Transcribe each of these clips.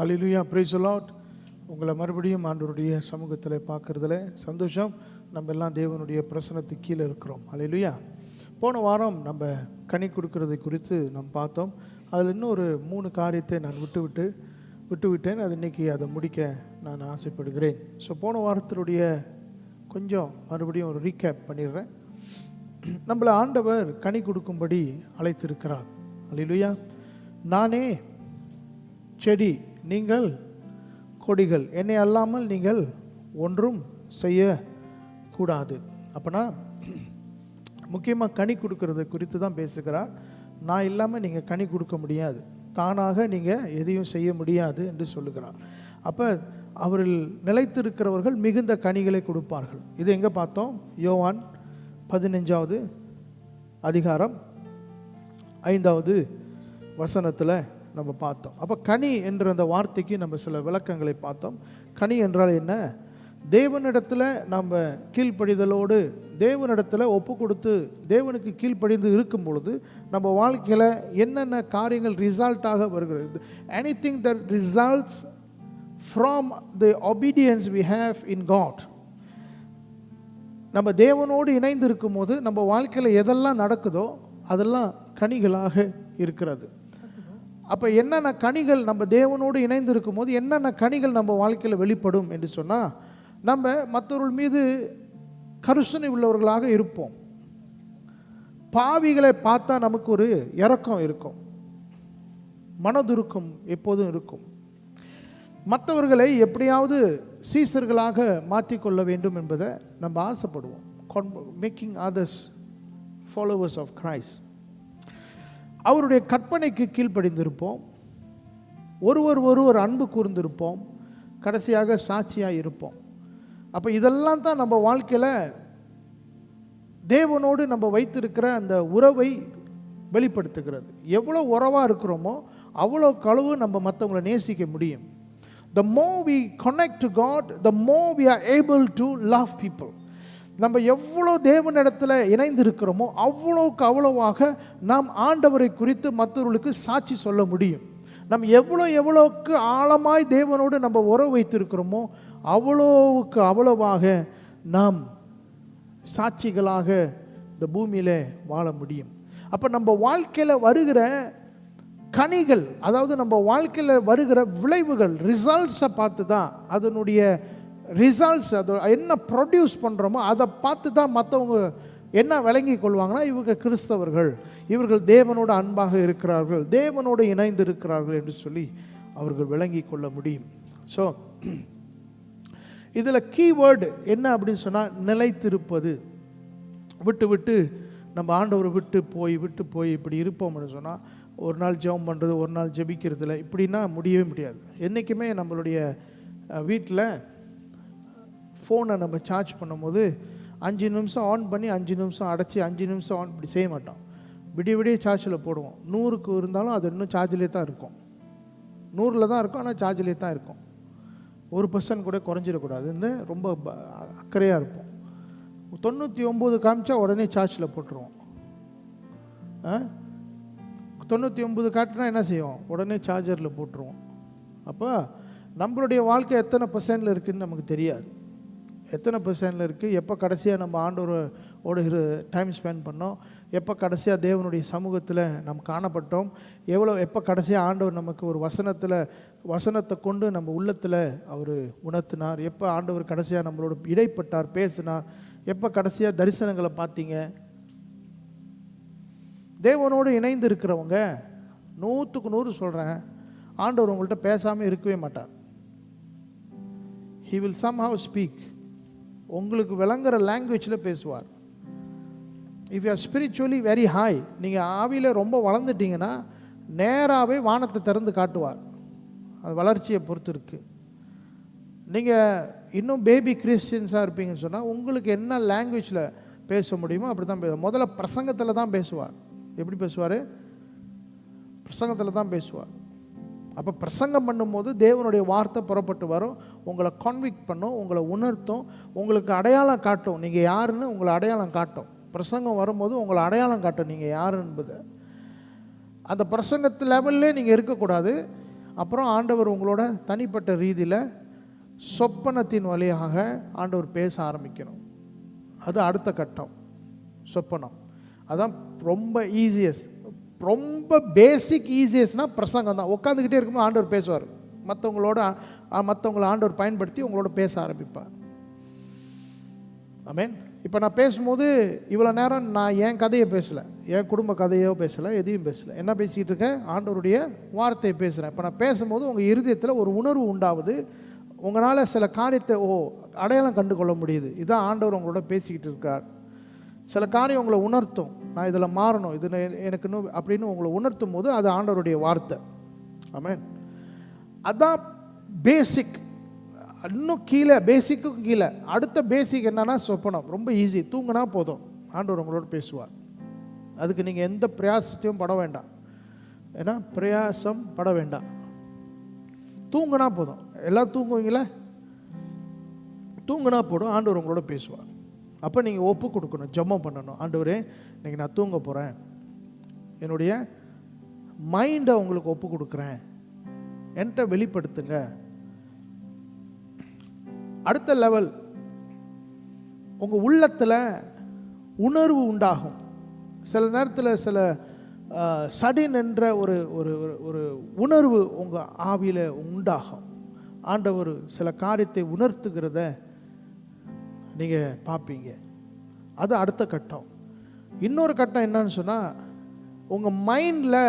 Hallelujah, praise the Lord. உங்களை மறுபடியும் ஆண்டவருடைய சமூகத்தில் பார்க்குறதுல சந்தோஷம். நம்ம எல்லாம் தேவனுடைய பிரசன்னத்துக்கு கீழே இருக்கிறோம். ஹல்லேலூயா. போன வாரம் நம்ம கனி கொடுக்கறதை குறித்து நாம் பார்த்தோம். அதில் இன்னொரு 3 காரியத்தை நான் விட்டுவிட்டேன். அது இன்றைக்கி அதை முடிக்க நான் ஆசைப்படுகிறேன். ஸோ போன வாரத்தினுடைய கொஞ்சம் மறுபடியும் ஒரு ரீகேப் பண்ணிடுறேன். நம்மளை ஆண்டவர் கனி கொடுக்கும்படி அழைத்திருக்கிறார். ஹல்லேலூயா. நானே செடி, நீங்கள் கொடிகள், என்னை அல்லாமல் நீங்கள் ஒன்றும் செய்யக்கூடாது. அப்போனா முக்கியமாக கனி கொடுக்கறத குறித்து தான் பேசுகிறார். நான் இல்லாமல் நீங்கள் கனி கொடுக்க முடியாது, தானாக நீங்கள் எதையும் செய்ய முடியாது என்று சொல்லுகிறார். அப்போ அவர்கள் நிலைத்திருக்கிறவர்கள் மிகுந்த கனிகளை கொடுப்பார்கள். இது எங்கே பார்த்தோம்? யோவான் 15வது அதிகாரம் 5வது வசனத்தில் நம்ம பார்த்தோம். அப்போ கனி என்ற அந்த வார்த்தைக்கு நம்ம சில விளக்கங்களை பார்த்தோம். கனி என்றால் என்ன? தேவனிடத்தில் நம்ம கீழ்ப்படிதலோடு தேவனிடத்தில் ஒப்பு கொடுத்து தேவனுக்கு கீழ்ப்படிந்து இருக்கும் பொழுது நம்ம வாழ்க்கையில் என்னென்ன காரியங்கள் ரிசல்ட்டாக வருகிறது. Anything that results from the obedience we have in God. நம்ம தேவனோடு இணைந்து இருக்கும் போது நம்ம வாழ்க்கையில் எதெல்லாம் நடக்குதோ அதெல்லாம் கனிகளாக இருக்கிறது. அப்போ என்னென்ன கனிகள் நம்ம தேவனோடு இணைந்து இருக்கும் போது என்னென்ன கனிகள் நம்ம வாழ்க்கையில் வெளிப்படும் என்று சொன்னால், நம்ம மற்றவர்கள் மீது கருசனை உள்ளவர்களாக இருப்போம். பாவிகளை பார்த்தா நமக்கு ஒரு இரக்கம் இருக்கும், மனதுருக்கம் எப்போதும் இருக்கும். மற்றவர்களை எப்படியாவது சீசர்களாக மாற்றிக்கொள்ள வேண்டும் என்பதை நம்ம ஆசைப்படுவோம். Making others followers of Christ. அவருடைய கற்பனைக்கு கீழ்ப்படிந்திருப்போம், ஒருவர் அன்பு கூர்ந்திருப்போம், கடைசியாக சாட்சியாக இருப்போம். அப்போ இதெல்லாம் தான் நம்ம வாழ்க்கையில் தேவனோடு நம்ம வைத்திருக்கிற அந்த உறவை வெளிப்படுத்துகிறது. எவ்வளோ உறவாக இருக்கிறோமோ அவ்வளோ களவு நம்ம மற்றவங்களை நேசிக்க முடியும். The more we connect to God, the more we are able to love people. நம்ம எவ்வளோ தேவனிடத்தில் இணைந்திருக்கிறோமோ அவ்வளோக்கு அவ்வளவாக நாம் ஆண்டவரை குறித்து மற்றவர்களுக்கு சாட்சி சொல்ல முடியும். நம்ம எவ்வளோக்கு ஆழமாய் தேவனோடு நம்ம உறவு வைத்திருக்கிறோமோ அவ்வளோவுக்கு அவ்வளவாக நாம் சாட்சிகளாக இந்த பூமியில் வாழ முடியும். அப்போ நம்ம வாழ்க்கையில் வருகிற கனிகள், அதாவது நம்ம வாழ்க்கையில் வருகிற விளைவுகள், ரிசல்ட்ஸை பார்த்து தான் அதனுடைய ரிசல்ட்ஸ், அது என்ன ப்ரொடியூஸ் பண்ணுறோமோ அதை பார்த்து தான் மற்றவங்க என்ன விளங்கி கொள்வாங்கன்னா, இவங்க கிறிஸ்தவர்கள், இவர்கள் தேவனோட அன்பாக இருக்கிறார்கள், தேவனோடு இணைந்து இருக்கிறார்கள் என்று சொல்லி அவர்கள் விளங்கி கொள்ள முடியும். ஸோ இதில் கீவேர்டு என்ன அப்படின்னு சொன்னால், நிலைத்திருப்பது. விட்டு நம்ம ஆண்டவரை விட்டு போய் இப்படி இருப்போம்னு சொன்னால், ஒரு நாள் ஜெபம் பண்ணுறது, ஒரு நாள் ஜெபிக்கிறதுல இப்படின்னா முடியவே முடியாது. என்றைக்குமே நம்மளுடைய வீட்டில் ஃபோனை நம்ம சார்ஜ் பண்ணும்போது 5 நிமிஷம் ஆன் பண்ணி 5 நிமிஷம் அடைச்சி 5 நிமிஷம் ஆன் இப்படி செய்ய மாட்டோம். விடிய சார்ஜில் போடுவோம். 100க்கு இருந்தாலும் அது இன்னும் சார்ஜிலே தான் இருக்கும், 100ல் தான் இருக்கும், ஆனால் சார்ஜிலே தான் இருக்கும். 1% கூட குறைஞ்சிடக்கூடாதுன்னு ரொம்ப அக்கறையாக இருப்போம். 99 காமிச்சா உடனே சார்ஜில் போட்டுருவோம். 99 காட்டினா என்ன செய்வோம்? உடனே சார்ஜரில் போட்டுருவோம். அப்போ நம்மளுடைய வாழ்க்கை எத்தனை % இருக்குதுன்னு நமக்கு தெரியாது. எத்தனை % இருக்குது, எப்போ கடைசியாக நம்ம ஆண்டவரோட டைம் ஸ்பெண்ட் பண்ணோம், எப்போ கடைசியாக தேவனுடைய சமூகத்தில் நம்ம காணப்பட்டோம், எப்போ கடைசியாக ஆண்டவர் நமக்கு ஒரு வசனத்தை கொண்டு நம்ம உள்ளத்தில் அவர் உணர்த்தினார், எப்போ ஆண்டவர் கடைசியாக நம்மளோட இடைப்பட்டார், பேசினார், எப்போ கடைசியாக தரிசனங்களை பார்த்தீங்க. தேவனோடு இணைந்து இருக்கிறவங்க 100க்கு 100 சொல்கிறேன், ஆண்டவர் உங்கள்கிட்ட பேசாமல் இருக்கவே மாட்டார். He will somehow speak. உங்களுக்கு விளங்குற லாங்குவேஜில் பேசுவார். If you are spiritually very high, நீங்கள் ஆவியில் ரொம்ப வளர்ந்துட்டீங்கன்னா நேராகவே வானத்தை திறந்து காட்டுவார். அது வளர்ச்சியை பொறுத்து இருக்குது. நீங்கள் இன்னும் பேபி கிறிஸ்டியன்ஸாக இருப்பீங்கன்னு சொன்னால் உங்களுக்கு என்ன லாங்குவேஜில் பேச முடியுமோ அப்படி தான் பேசுவார். முதல்ல பிரசங்கத்தில் தான் பேசுவார். எப்படி பேசுவார்? பிரசங்கத்தில் தான் பேசுவார். அப்போ பிரசங்கம் பண்ணும்போது தேவனுடைய வார்த்தை புறப்பட்டு வரும், உங்களை கான்விக்ட் பண்ணும், உங்களை உணர்த்தும், உங்களுக்கு அடையாளம் காட்டும், நீங்கள் யாருன்னு உங்களை அடையாளம் காட்டும். பிரசங்கம் வரும்போது உங்களை அடையாளம் காட்டும் நீங்கள் யார் என்பது. அந்த பிரசங்கத்து லெவல்லே நீங்கள் இருக்கக்கூடாது, அப்புறம் ஆண்டவர் உங்களோட தனிப்பட்ட ரீதியில் சொப்பனத்தின் வழியாக ஆண்டவர் பேச ஆரம்பிக்கணும். அது அடுத்த கட்டம். சொப்பனம் அதான் ரொம்ப ஈஸியஸ்ட், ரொம்ப பேசிக் ஈஸியஸ்ட்னா பிரசங்கம் தான். உட்காந்துக்கிட்டே இருக்கும்போது ஆண்டவர் பேசுவார். மற்றவங்களை ஆண்டவர் பயன்படுத்தி உங்களோட பேச ஆரம்பிப்பார். ஆமென். இப்போ நான் பேசும்போது இவ்வளோ நேரம் நான் என் கதையை பேசலை, என் குடும்ப கதையோ பேசலை, எதையும் பேசலை. என்ன பேசிக்கிட்டு இருக்கேன்? ஆண்டவருடைய வார்த்தையை பேசுகிறேன். இப்போ நான் பேசும்போது உங்கள் இருதயத்தில் ஒரு உணர்வு உண்டாகுது. உங்களால் சில காரியத்தை அடையாளம் கண்டு கொள்ள முடியுது. இதுதான் ஆண்டவர் உங்களோட பேசிக்கிட்டு இருக்கார். சில காரியம் உங்களை உணர்த்தும், நான் இதில் மாறணும், இது எனக்கு இன்னும் அப்படின்னு உங்களை உணர்த்தும் போது அது ஆண்டவருடைய வார்த்தை. ஆமென். அதான் பேசிக். இன்னும் கீழே, பேசிக்கும் கீழே அடுத்த பேசிக் என்னன்னா சொப்பனம். ரொம்ப ஈஸி. தூங்கினா போதும், ஆண்டவர் உங்களோட பேசுவார். அதுக்கு நீங்கள் எந்த பிரயாசத்தையும் பட வேண்டாம். ஏன்னா பிரயாசம் பட வேண்டாம், தூங்கினா போதும். எல்லாம் தூங்குவீங்களே, தூங்கினா போதும், ஆண்டவர் உங்களோட பேசுவார். அப்போ நீங்கள் ஒப்பு கொடுக்கணும், ஜெபம் பண்ணணும். ஆண்டவரே, இன்னைக்கு நான் தூங்க போகிறேன், என்னுடைய மைண்டை உங்களுக்கு ஒப்பு கொடுக்குறேன், என்கிட்ட வெளிப்படுத்துங்க. அடுத்த லெவல், உங்கள் உள்ளத்தில் உணர்வு உண்டாகும். சில நேரத்தில் சில சடின் என்ற ஒரு ஒரு ஒரு உணர்வு உங்கள் ஆவியில் உண்டாகும். ஆண்டவர் சில காரியத்தை உணர்த்துகிறத நீங்கள் பார்ப்பீங்க. அது அடுத்த கட்டம். இன்னொரு கட்டம் என்னன்னு சொன்னால், உங்கள் மைண்டில்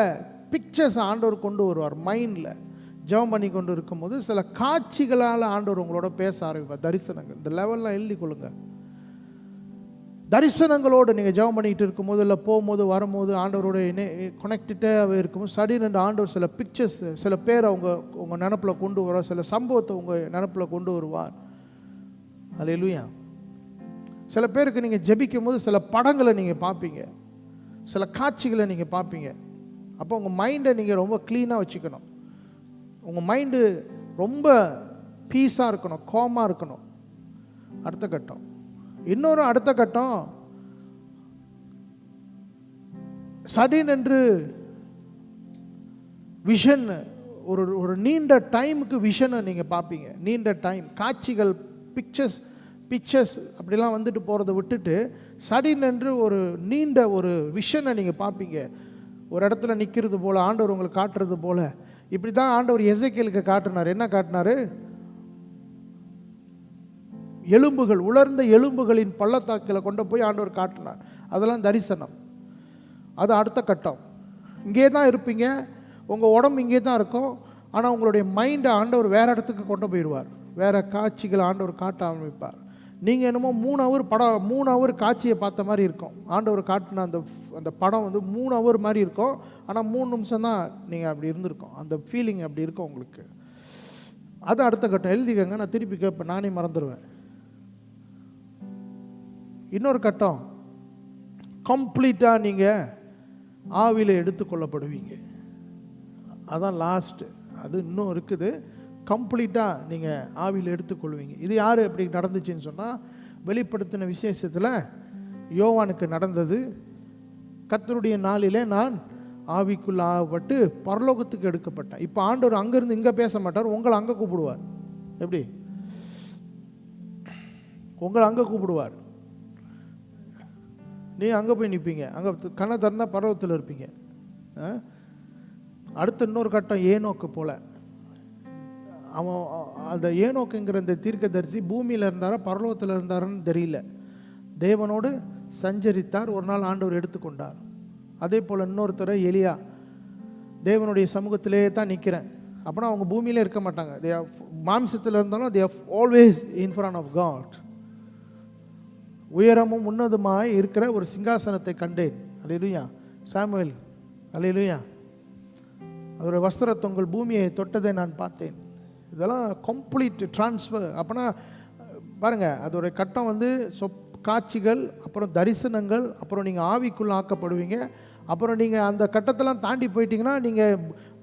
பிக்சர்ஸ் ஆண்டவர் கொண்டு வருவார். மைண்டில் ஜெபம் பண்ணி கொண்டு இருக்கும்போது சில காட்சிகளால் ஆண்டவர் உங்களோட பேச ஆரம்பிப்பார். தரிசனங்கள், இந்த லெவல்லாம் எழுதி கொள்ளுங்க. தரிசனங்களோடு நீங்கள் ஜெபம் பண்ணிக்கிட்டு இருக்கும்போது, இல்லை போகும்போது வரும்போது ஆண்டவரோட கனெக்டடாகவே இருக்கும்போது சடீர்னு ஆண்டவர் சில பிக்சர்ஸ், சில பேரை உங்கள் நினப்பில் கொண்டு வருவார், சில சம்பவத்தை உங்கள் நினப்பில் கொண்டு வருவார். அல்லேலூயா. சில பேருக்கு நீங்கள் ஜெபிக்கும் போது சில படங்களை நீங்கள் பார்ப்பீங்க, சில காட்சிகளை நீங்கள் பார்ப்பீங்க. அப்போ உங்கள் மைண்டை நீங்கள் ரொம்ப க்ளீனாக வச்சுக்கணும். உங்கள் மைண்டு ரொம்ப பீஸாக இருக்கணும், காமாக இருக்கணும். அடுத்த கட்டம். இன்னொரு அடுத்த கட்டம், சடீன் என்று விஷன், ஒரு நீண்ட டைமுக்கு விஷனை நீங்கள் பார்ப்பீங்க. நீண்ட டைம் காட்சிகள், பிக்சர்ஸ் அப்படிலாம் வந்துட்டு போகிறத விட்டுட்டு சடீன் என்று ஒரு நீண்ட ஒரு விஷனை நீங்கள் பார்ப்பீங்க. ஒரு இடத்துல நிற்கிறது போல் ஆண்டவர் உங்களுக்கு காட்டுறது போல். இப்படி தான் ஆண்டவர் எசேக்கியேலுக்கு காட்டினார். என்ன காட்டினார்? எலும்புகள், உலர்ந்த எலும்புகளின் பள்ளத்தாக்கில் கொண்டு போய் ஆண்டவர் காட்டினார். அதெல்லாம் தரிசனம். அது அடுத்த கட்டம். இங்கே தான் இருப்பீங்க, உங்கள் உடம்பு இங்கே தான் இருக்கும், ஆனால் உங்களுடைய மைண்டை ஆண்டவர் வேறு இடத்துக்கு கொண்டு போயிடுவார். வேறு காட்சிகள் ஆண்டவர் காட்ட ஆரம்பிப்பார். நீங்கள் என்னமோ 3 ஹவர் காட்சியை பார்த்த மாதிரி இருக்கும். ஆண்டவர் காட்டின அந்த படம் வந்து 3 ஹவர் மாதிரி இருக்கும், ஆனால் 3 நிமிஷம் தான் நீங்கள் அப்படி இருந்திருக்கும். அந்த ஃபீலிங் அப்படி இருக்கும் உங்களுக்கு. அது அடுத்த கட்டம். எழுதிக்கங்க, நான் திருப்பி கேட்பேன், நானே மறந்துடுவேன். இன்னொரு கட்டம், கம்ப்ளீட்டாக நீங்கள் ஆவியில் எடுத்துக்கொள்ளப்படுவீங்க. அதான் லாஸ்ட்டு. அது இன்னும் இருக்குது. கம்ப்ளீட்டாக நீங்கள் ஆவியில் எடுத்துக்கொள்வீங்க. இது யார் எப்படி நடந்துச்சுன்னு சொன்னால், வெளிப்படுத்தின விசேஷத்தில் யோவானுக்கு நடந்தது. கர்த்தருடைய நாளிலே நான் ஆவிக்குள்ள ஆகப்பட்டு பரலோகத்துக்கு எடுக்கப்பட்டேன். இப்போ ஆண்டவர் அங்கேருந்து இங்கே பேச மாட்டார், உங்களை அங்கே கூப்பிடுவார். எப்படி? உங்களை அங்கே கூப்பிடுவார். நீங்கள் அங்கே போய் நிற்பீங்க. அங்கே கண்ணை திறந்தால் பரலோகத்தில் இருப்பீங்க. அடுத்து இன்னொரு கட்டம், ஏனோக்கு போல். அவன் அந்த ஏனோக்குங்கிற இந்த தீர்க்கதரிசி பூமியில் இருந்தாரா பரலோகத்தில் இருந்தாருன்னு தெரியல. தேவனோடு சஞ்சரித்தார். ஒரு நாள் ஆண்டவர் எடுத்துக்கொண்டார். அதே போல் இன்னொருத்தர் எலியா, தேவனுடைய சமூகத்திலே தான் நிற்கிறேன். அப்படின்னா அவங்க பூமியிலே இருக்க மாட்டாங்க. மாம்சத்தில் இருந்தாலும் they are always in front of God. உயரமும் உன்னதமாய் இருக்கிற ஒரு சிங்காசனத்தை கண்டேன். அல்லேலூயா. சாமுவேல், அல்லேலூயா. அவருடைய வஸ்திரத்தொங்கல் பூமியை தொட்டதை நான் பார்த்தேன். இதெல்லாம் கம்ப்ளீட் ட்ரான்ஸ்ஃபர். அப்போனா பாருங்கள், அதோடைய கட்டம் வந்து காட்சிகள், அப்புறம் தரிசனங்கள், அப்புறம் நீங்கள் ஆவிக்குள்ளே ஆக்கப்படுவீங்க. அப்புறம் நீங்கள் அந்த கட்டத்தெல்லாம் தாண்டி போயிட்டீங்கன்னா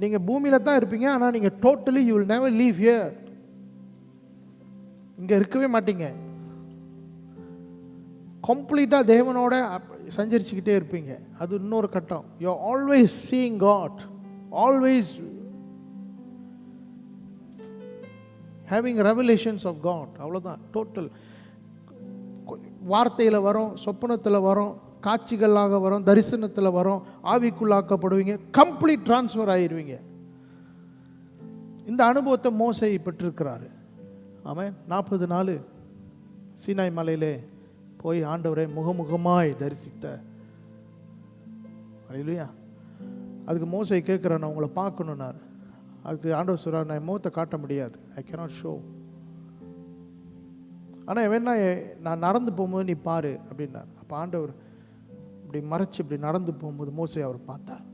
நீங்கள் பூமியில் தான் இருப்பீங்க, ஆனால் நீங்கள் totally you will never leave here. இங்கே இருக்கவே மாட்டீங்க. கம்ப்ளீட்டாக தேவனோட சஞ்சரிச்சுக்கிட்டே இருப்பீங்க. அது இன்னொரு கட்டம். You are always seeing God, always having revelations of God, அவ்வளோதான். டோட்டல் வார்த்தையில் வரும், சொப்பனத்தில் வரும், காட்சிகளாக வரும், தரிசனத்தில் வரும், ஆவிக்குள்ளாக்கப்படுவீங்க, கம்ப்ளீட் ட்ரான்ஸ்ஃபர் ஆயிடுவீங்க. இந்த அனுபவத்தை மோசே பெற்றிருக்கிறாரு. ஆமென். 40 நாள் சீனாய் மலையிலே போய் ஆண்டவரை முகமுகமாய் தரிசித்த. அல்லேலூயா. அதுக்கு மோசே கேட்குறேன், நான் உங்களை பார்க்கணுன்னார். அதுக்கு ஆண்டவர் சொல்கிறார், நான் முகத்தை காட்ட முடியாது, ஐ கேனாட் ஷோ. ஆனால் வேணா நான் நடந்து போகும்போது நீ பாரு அப்படின்னார். அப்போ ஆண்டவர் இப்படி மறைச்சி இப்படி நடந்து போகும்போது மோசே அவர் பார்த்தார்.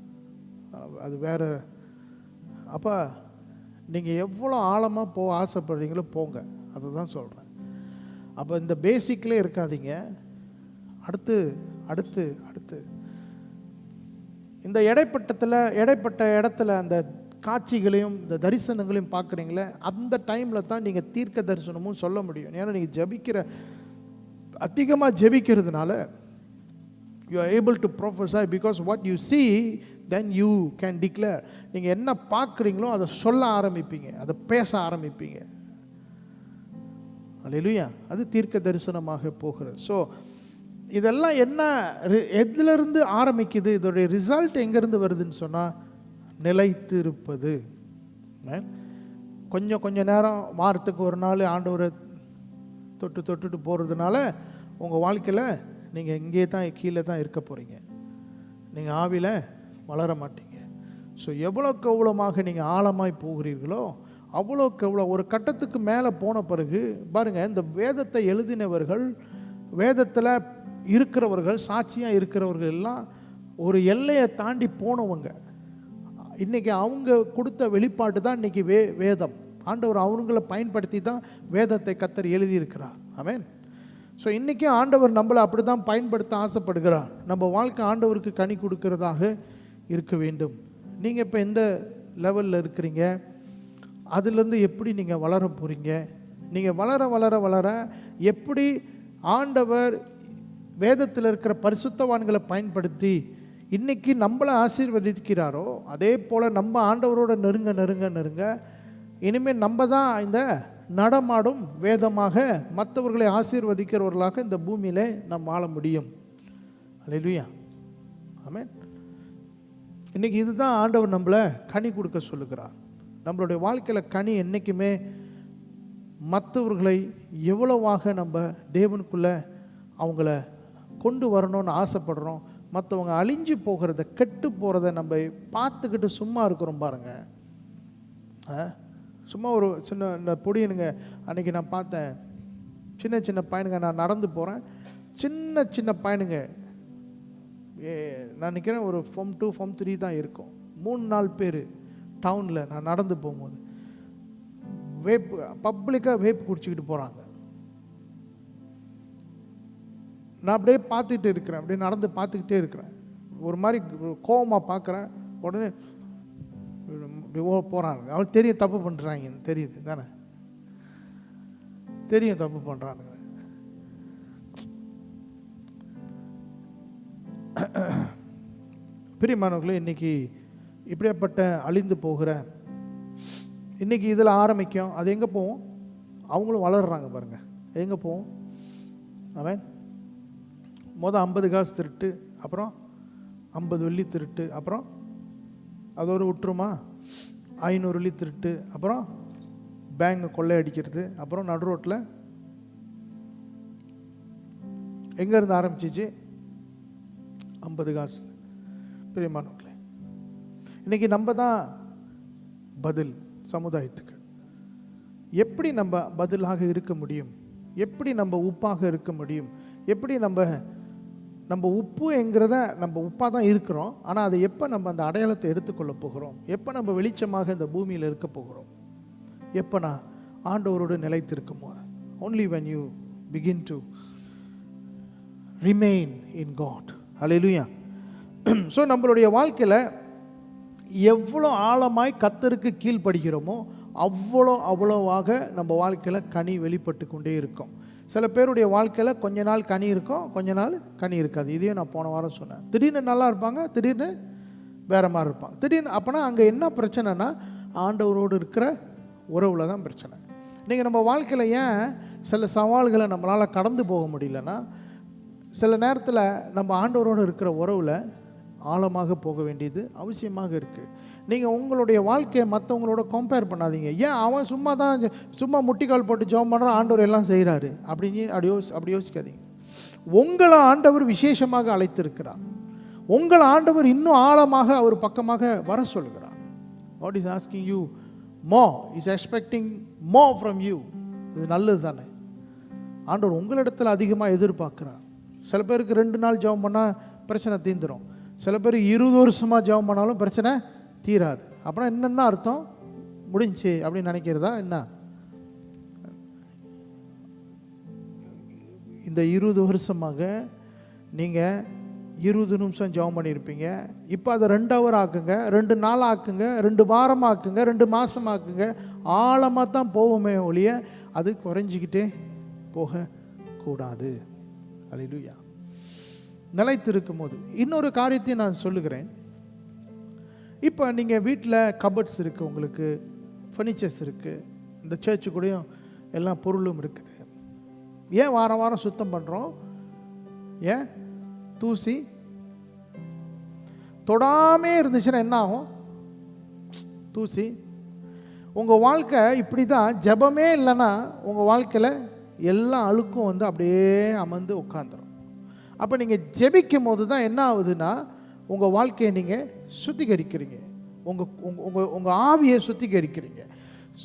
அது வேற. அப்போ நீங்கள் எவ்வளோ ஆழமாக போக ஆசைப்படுறீங்களோ போங்க, அதுதான் சொல்கிறேன். அப்போ இந்த பேசிக்லேயே இருக்காதீங்க. அடுத்து அடுத்து அடுத்து இந்த இடைப்பட்ட இடத்துல அந்த காட்சிகளையும் இந்த தரிசனங்களையும் பார்க்குறீங்களே, அந்த டைமில் தான் நீங்கள் தீர்க்க தரிசனமும் சொல்ல முடியும். ஏன்னா நீங்கள் அதிகமாக ஜெபிக்கிறதுனால you are able to prophesy, because what you see then you can declare. நீங்கள் என்ன பார்க்குறீங்களோ அதை சொல்ல ஆரம்பிப்பீங்க, அதை பேச ஆரம்பிப்பீங்க. அல்லேலூயா. அது தீர்க்க தரிசனமாக போகிறது. ஸோ இதெல்லாம் என்ன, எதிலிருந்து ஆரம்பிக்குது, இதோடைய ரிசல்ட் எங்கேருந்து வருதுன்னு சொன்னால் நிலைத்து இருப்பது. கொஞ்சம் நேரம், வாரத்துக்கு ஒரு நாள் ஆண்டவரை தொட்டுட்டு போகிறதுனால உங்கள் வாழ்க்கையில் நீங்கள் இங்கே தான் கீழே தான் இருக்க போகிறீங்க. நீங்கள் ஆவியில் வளர மாட்டீங்க. ஸோ எவ்வளோக்கு எவ்வளோமாக நீங்கள் ஆழமாய் போகிறீர்களோ அவ்வளோக்கு எவ்வளோ ஒரு கட்டத்துக்கு மேலே போன பிறகு பாருங்கள், இந்த வேதத்தை எழுதினவர்கள், வேதத்தில் இருக்கிறவர்கள், சாட்சியாக இருக்கிறவர்கள் எல்லாம் ஒரு எல்லையை தாண்டி போனவங்க. இன்றைக்கி அவங்க கொடுத்த வெளிப்பாட்டு தான் இன்றைக்கி வேதம். ஆண்டவர் அவங்கள பயன்படுத்தி தான் வேதத்தை கர்த்தர் எழுதியிருக்கிறார். ஆமென். ஸோ இன்றைக்கும் ஆண்டவர் நம்மளை அப்படி தான் பயன்படுத்த ஆசைப்படுகிறார். நம்ம வாழ்க்கை ஆண்டவருக்கு கனி கொடுக்கிறதாக இருக்க வேண்டும். நீங்கள் இப்போ எந்த லெவலில் இருக்கிறீங்க, அதிலேருந்து எப்படி நீங்கள் வளர போகிறீங்க, நீங்கள் வளர வளர வளர எப்படி ஆண்டவர் வேதத்தில் இருக்கிற பரிசுத்தவான்களை பயன்படுத்தி இன்றைக்கி நம்மளை ஆசீர்வதிக்கிறாரோ அதே போல் நம்ம ஆண்டவரோட நெருங்க நெருங்க நெருங்க இனிமேல் நம்ம தான் இந்த நடமாடும் வேதமாக மற்றவர்களை ஆசீர்வதிக்கிறவர்களாக இந்த பூமியிலே நம்ம ஆள முடியும். அல்லேலூயா. ஆமென். இன்றைக்கி இதுதான் ஆண்டவர் நம்மளை கனி கொடுக்க சொல்லுகிறார். நம்மளுடைய வாழ்க்கையில் கனி என்றைக்குமே மற்றவர்களை எவ்வளவாக நம்ம தேவனுக்குள்ளே அவங்கள கொண்டு வரணும்னு ஆசைப்படுறோம். மற்றவங்க அழிஞ்சு போகிறத, கெட்டு போகிறத நம்ம பார்த்துக்கிட்டு சும்மா இருக்கிறோம் பாருங்கள். சும்மா ஒரு சின்ன இந்த பொடியனுங்க அன்றைக்கி நான் பார்த்தேன், சின்ன சின்ன பையனுங்க, நான் நடந்து போகிறேன், சின்ன சின்ன பையனுங்க, நான் நினைக்கிறேன் ஒரு Form 2 Form 3 தான் இருக்கும், 3-4 பேர் டவுனில் நான் நடந்து போகும்போது பப்ளிக்காக வேப் குடிச்சிக்கிட்டு போகிறாங்க. நான் அப்படியே பார்த்துக்கிட்டே இருக்கிறேன், அப்படியே நடந்து பார்த்துக்கிட்டே இருக்கிறேன். ஒரு மாதிரி கோவமாக பார்க்குறேன். உடனே போகிறாங்க. அவளுக்கு தெரியும் தப்பு பண்ணுறாங்கன்னு தெரியுது தானே, தெரியும் தப்பு பண்ணுறானுங்க. பிரியமானவர்களே, இன்னைக்கு இப்படியாப்பட்ட அழிந்து போகிற இன்னைக்கு இதில் ஆரம்பிக்கும். அது எங்கே போவோம்? அவங்களும் வளர்றாங்க பாருங்க, எங்கே போவோம்? அவன் 50 காசு திருட்டு, அப்புறம் 50 வெள்ளி திருட்டு, அப்புறம் அதோடு விட்டுருமா 500 வெள்ளி திருட்டு, அப்புறம் பேங்க் கொள்ளை அடிக்கிறது, அப்புறம் நடு ரோட்டில் எங்கேருந்து ஆரம்பிச்சிச்சு? 50 காசு. பிரியமானவர்களே, இன்றைக்கி நம்ம தான் பதில் சமுதாயத்துக்கு. எப்படி நம்ம பதிலாக இருக்க முடியும்? எப்படி நம்ம உப்பாக இருக்க முடியும்? எப்படி நம்ம உப்பு என்கிறத நம்ம உப்பாக தான் இருக்கிறோம், ஆனால் அதை எப்போ நம்ம அந்த அடையாளத்தை எடுத்துக்கொள்ள போகிறோம்? எப்போ நம்ம வெளிச்சமாக இந்த பூமியில் இருக்க போகிறோம்? எப்போ நான் ஆண்டவரோடு நிலைத்திருக்கும் போது, only when you begin to remain in God. Hallelujah. So நம்மளுடைய வாழ்க்கையில் எவ்வளோ ஆழமாய் கர்த்தருக்கு கீழ்ப்படுகிறோமோ அவ்வளோவாக நம்ம வாழ்க்கையில் கனி வெளிப்பட்டு கொண்டே இருக்கும். சில பேருடைய வாழ்க்கையில் கொஞ்ச நாள் கனி இருக்கும், கொஞ்ச நாள் கனி இருக்காது. இதையும் நான் போன வாரம் சொன்னேன். திடீர்னு நல்லா இருப்பாங்க, திடீர்னு வேறு மாதிரி இருப்பாங்க. திடீர்னு அப்போனா அங்கே என்ன பிரச்சனைனா ஆண்டவரோடு இருக்கிற உறவில் தான் பிரச்சனை. நீங்கள் நம்ம வாழ்க்கையில் ஏன் சில சவால்களை நம்மளால் கடந்து போக முடியலன்னா, சில நேரத்தில் நம்ம ஆண்டவரோடு இருக்கிற உறவில் ஆழமாக போக வேண்டியது அவசியமாக இருக்குது. நீங்கள் உங்களுடைய வாழ்க்கையை மற்றவங்களோட கம்பேர் பண்ணாதீங்க. ஏன் அவன் சும்மா முட்டிக்கால் போட்டு ஜெபம் பண்ணுறான், ஆண்டவர் எல்லாம் செய்கிறாரு அப்படி யோசிக்காதீங்க. உங்களை ஆண்டவர் விசேஷமாக அழைத்திருக்கிறார். உங்கள் ஆண்டவர் இன்னும் ஆழமாக அவர் பக்கமாக வர சொல்கிறார். God is asking you more, is expecting more from you. இது நல்லது தானே. ஆண்டவர் உங்களிடத்தில் அதிகமாக எதிர்பார்க்கிறார். சில பேருக்கு 2 நாள் ஜெபம் பண்ணால் பிரச்சனை தீர்ந்துடும். சில பேர் 20 வருஷமாக ஜெபம் பண்ணாலும் பிரச்சனை தீராது. அப்படின்னா என்னென்ன அர்த்தம்? முடிஞ்சு அப்படின்னு நினைக்கிறதா என்ன? இந்த 20 வருஷமாக நீங்கள் 20 நிமிஷம் ஜெபம் பண்ணியிருப்பீங்க. இப்போ அதை 2 ஹவர் ஆக்குங்க, 2 நாள் ஆக்குங்க, 2 வாரம் ஆக்குங்க, 2 மாதம் ஆக்குங்க. ஆழமாக தான் போவோமே ஒழிய அது குறைஞ்சிக்கிட்டே போகக்கூடாது. அல்லேலூயா. நிலைத்திருக்கும் போது இன்னொரு காரியத்தையும் நான் சொல்லுகிறேன். இப்போ நீங்கள் வீட்டில் கபட்ஸ் இருக்குது, உங்களுக்கு ஃபர்னிச்சர்ஸ் இருக்குது, இந்த சர்ச்சு கூடயும் எல்லா பொருளும் இருக்குது. ஏன் வாரம் வாரம் சுத்தம் பண்ணுறோம்? ஏன்? தூசி தொடாமே இருந்துச்சுன்னா என்ன ஆகும்? தூசி. உங்கள் வாழ்க்கை இப்படி தான். ஜெபமே இல்லைன்னா உங்கள் வாழ்க்கையில் எல்லா அழுக்கும் வந்து அப்படியே அமர்ந்து உட்காந்துரும். அப்போ நீங்கள் ஜெபிக்கும் போது தான் என்ன ஆகுதுன்னா, உங்கள் வாழ்க்கையை நீங்கள் சுத்திகரிக்கிறீங்க, உங்கள் ஆவியை சுத்திகரிக்கிறீங்க.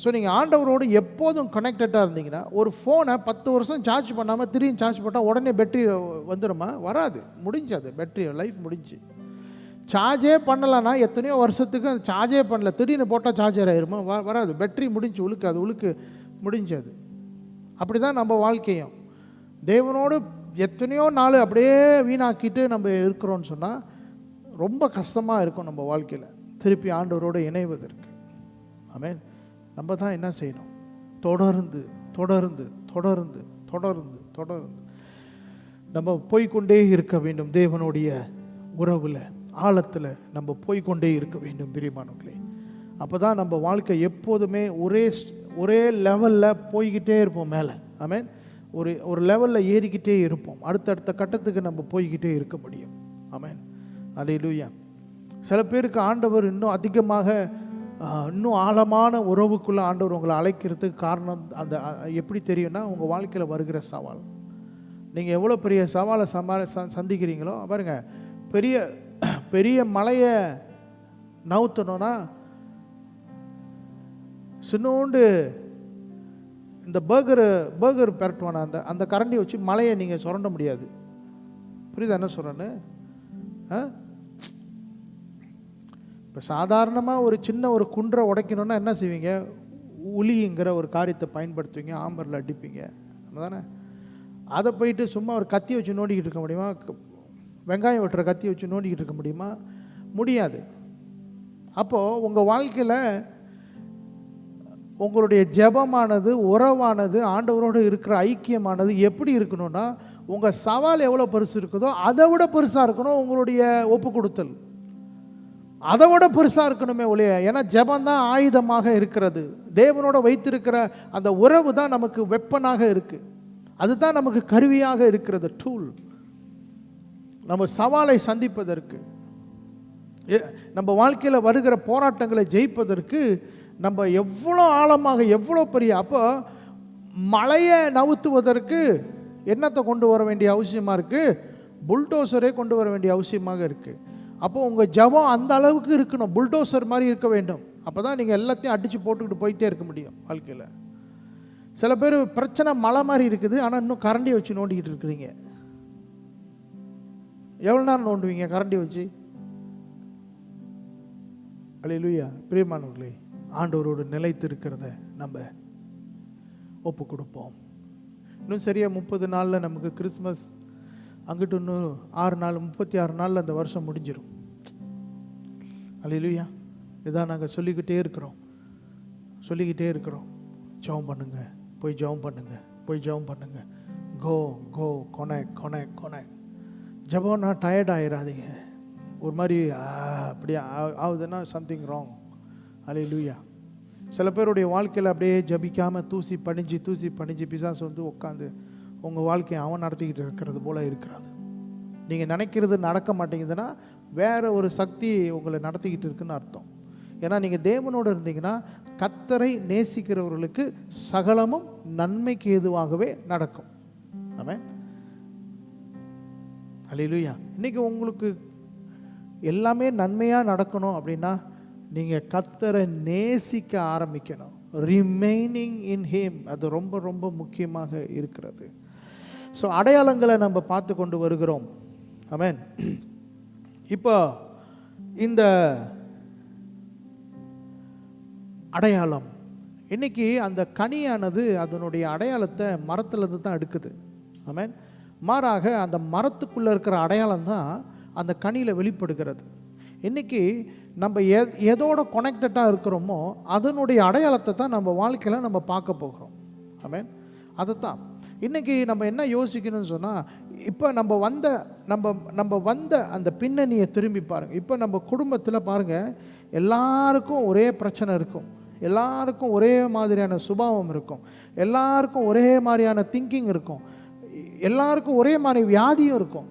ஸோ நீங்கள் ஆண்டவரோடு எப்போதும் கனெக்டடாக இருந்தீங்கன்னா, ஒரு ஃபோனை 10 வருஷம் சார்ஜ் பண்ணாமல் திரும்பி சார்ஜ் போட்டால் உடனே பேட்டரி வந்துடுமா? வராது. முடிஞ்சு, அது பேட்டரி லைஃப் முடிஞ்சு. சார்ஜே பண்ணலைன்னா எத்தனையோ வருஷத்துக்கு அது சார்ஜே பண்ணல, திடீர்னு போட்டால் சார்ஜர் ஆயிருமா? வராது. பேட்டரி முடிஞ்சு, உழுக்கு முடிஞ்சு. அது அப்படி தான் நம்ம வாழ்க்கையும். தேவனோடு எத்தனையோ நாள் அப்படியே வீணாக்கிட்டு நம்ம இருக்கிறோன்னு சொன்னால் ரொம்ப கஷ்டமாக இருக்கும் நம்ம வாழ்க்கையில் திருப்பி ஆண்டவரோடு இணைவதற்கு. ஆமென். நம்ம தான் என்ன செய்யணும்? தொடர்ந்து தொடர்ந்து தொடர்ந்து தொடர்ந்து தொடர்ந்து நம்ம போய்கொண்டே இருக்க வேண்டும். தேவனுடைய உறவில் ஆழத்தில் நம்ம போய்கொண்டே இருக்க வேண்டும் பிரியமானவர்களே. அப்போ தான் நம்ம வாழ்க்கை எப்போதுமே ஒரே லெவலில் போய்கிட்டே இருப்போம் மேலே. ஆமென். ஒரு லெவலில் ஏறிக்கிட்டே இருப்போம். அடுத்தடுத்த கட்டத்துக்கு நம்ம போய்கிட்டே இருக்க முடியும். ஆமென். அல்லேலூயா. சில பேருக்கு ஆண்டவர் இன்னும் அதிகமாக இன்னும் ஆழமான உறவுக்குள்ளே ஆண்டவர் உங்களை அழைக்கிறதுக்கு காரணம் அந்த எப்படி தெரியும்னா, உங்கள் வாழ்க்கையில் வருகிற சவால். நீங்கள் எவ்வளோ பெரிய சவாலை சந்திக்கிறீங்களோ பாருங்க. பெரிய பெரிய மலையை நவுத்தணும்னா சின்னோண்டு இந்த பர்கர் பெரட்டுவான அந்த கரண்டி வச்சு மலையை நீங்கள் சுரண்ட முடியாது. புரியுதா என்ன சொல்கிறேன்னு? இப்போ சாதாரணமாக ஒரு சின்ன ஒரு குன்றை உடைக்கணுன்னா என்ன செய்வீங்க? உளிங்கிற ஒரு காரியத்தை பயன்படுத்துவீங்க, ஆம்பரில் அடிப்பீங்க தானே. அதை போயிட்டு சும்மா ஒரு கத்தி வச்சு நோண்டிக்கிட்டு இருக்க முடியுமா? வெங்காயம் வெட்டுற கத்தி வச்சு நோண்டிக்கிட்டு இருக்க முடியுமா? முடியாது. அப்போது உங்கள் வாழ்க்கையில் உங்களுடைய ஜெபமானது, உறவானது, ஆண்டவரோடு இருக்கிற ஐக்கியமானது எப்படி இருக்கணும்னா, உங்கள் சவால் எவ்வளோ பெருசு இருக்குதோ அதை விட பெருசாக இருக்கணும். உங்களுடைய ஒப்பு கொடுத்தல் அதை விட பெருசாக இருக்கணுமே ஒழிய. ஏன்னா ஜெபந்தான் ஆயுதமாக இருக்கிறது. தேவனோட வைத்திருக்கிற அந்த உறவு தான் நமக்கு வெப்பனாக இருக்குது. அதுதான் நமக்கு கருவியாக இருக்கிறது, டூல். நம்ம சவாலை சந்திப்பதற்கு, நம்ம வாழ்க்கையில் வருகிற போராட்டங்களை ஜெயிப்பதற்கு நம்ம எவ்வளோ ஆழமாக, எவ்வளோ பெரிய. அப்போ மலையை நவுத்துவதற்கு என்னத்தை கொண்டு வர வேண்டிய அவசியமாக இருக்குது? புல்டோசரே கொண்டு வர வேண்டிய அவசியமாக இருக்குது. அப்போ உங்கள் ஜெபம் அந்த அளவுக்கு இருக்கணும், புல்டோசர் மாதிரி இருக்க வேண்டும். அப்போ தான் நீங்கள் எல்லாத்தையும் அடித்து போட்டுக்கிட்டு போயிட்டே இருக்க முடியும் வாழ்க்கையில். சில பேர் பிரச்சனை மலை மாதிரி இருக்குது, ஆனால் இன்னும் கரண்டியை வச்சு நோண்டிக்கிட்டு இருக்கிறீங்க. எவ்வளோ நேரம் நோண்டுவீங்க கரண்டி வச்சு? அல்லேலூயா. பிரியமானவர்களே, ஆண்டவரோடு நிலைத்து இருக்கிறத நம்ம ஒப்பு கொடுப்போம். இன்னும் சரியாக 30 நாளில் நமக்கு கிறிஸ்மஸ், அங்கிட்டு இன்னும் 6 நாள், 36 நாளில் அந்த வருஷம் முடிஞ்சிடும். அல்லேலூயா. இதான் நாங்கள் சொல்லிக்கிட்டே இருக்கிறோம். ஜெபம் பண்ணுங்க, போய் ஜெபம் பண்ணுங்க. கோ கொனெக்ட். ஜெபம்னா டயர்ட் ஆயிடாதீங்க. ஒரு மாதிரி அப்படி ஆகுதுன்னா சம்திங் ராங். அல்லேலூயா. சில பேருடைய வாழ்க்கையில் அப்படியே ஜபிக்காமல் தூசி படிஞ்சு பிசாசு வந்து உட்காந்து உங்கள் வாழ்க்கையை அவன் நடத்திக்கிட்டு இருக்கிறது போல் இருக்கிறாது. நீங்கள் நினைக்கிறது நடக்க மாட்டேங்குதுன்னா வேற ஒரு சக்தி உங்களை நடத்திக்கிட்டு இருக்குன்னு அர்த்தம். ஏன்னா நீங்கள் தேவனோடு இருந்தீங்கன்னா கர்த்தரை நேசிக்கிறவர்களுக்கு சகலமும் நன்மைக்கு ஏதுவாகவே நடக்கும். ஆமென். அல்லேலூயா. இன்னைக்கு உங்களுக்கு எல்லாமே நன்மையாக நடக்கணும் அப்படின்னா நீங்கள் கர்த்தரை நேசிக்க ஆரம்பிக்கணும். ரிமைனிங் இன் ஹிம், அது ரொம்ப ரொம்ப முக்கியமாக இருக்கிறது. ஸோ அடையாளங்களை நம்ம பார்த்து கொண்டு வருகிறோம். ஆமென். இப்போ இந்த அடையாளம் இன்னைக்கு அந்த கனியானது அதனுடைய அடையாளத்தை மரத்துலேருந்து தான் எடுக்குது. ஆமென். மாறாக அந்த மரத்துக்குள்ளே இருக்கிற அடையாளம் தான் அந்த கனியில் வெளிப்படுகிறது. இன்னைக்கு நம்ம எதோட கனெக்டடாக இருக்கிறோமோ அதனுடைய அடையாளத்தை தான் நம்ம வாழ்க்கையில் நம்ம பார்க்க போகிறோம். ஆமென். அதுதான் இன்றைக்கி நம்ம என்ன யோசிக்கணும்னு சொன்னால், இப்போ நம்ம வந்த அந்த பின்னணியை திரும்பி பாருங்கள். இப்போ நம்ம குடும்பத்தில் பாருங்கள், எல்லாருக்கும் ஒரே பிரச்சனை இருக்கும், எல்லாருக்கும் ஒரே மாதிரியான சுபாவம் இருக்கும், எல்லாருக்கும் ஒரே மாதிரியான திங்கிங் இருக்கும், எல்லாருக்கும் ஒரே மாதிரி வியாதியும் இருக்கும்.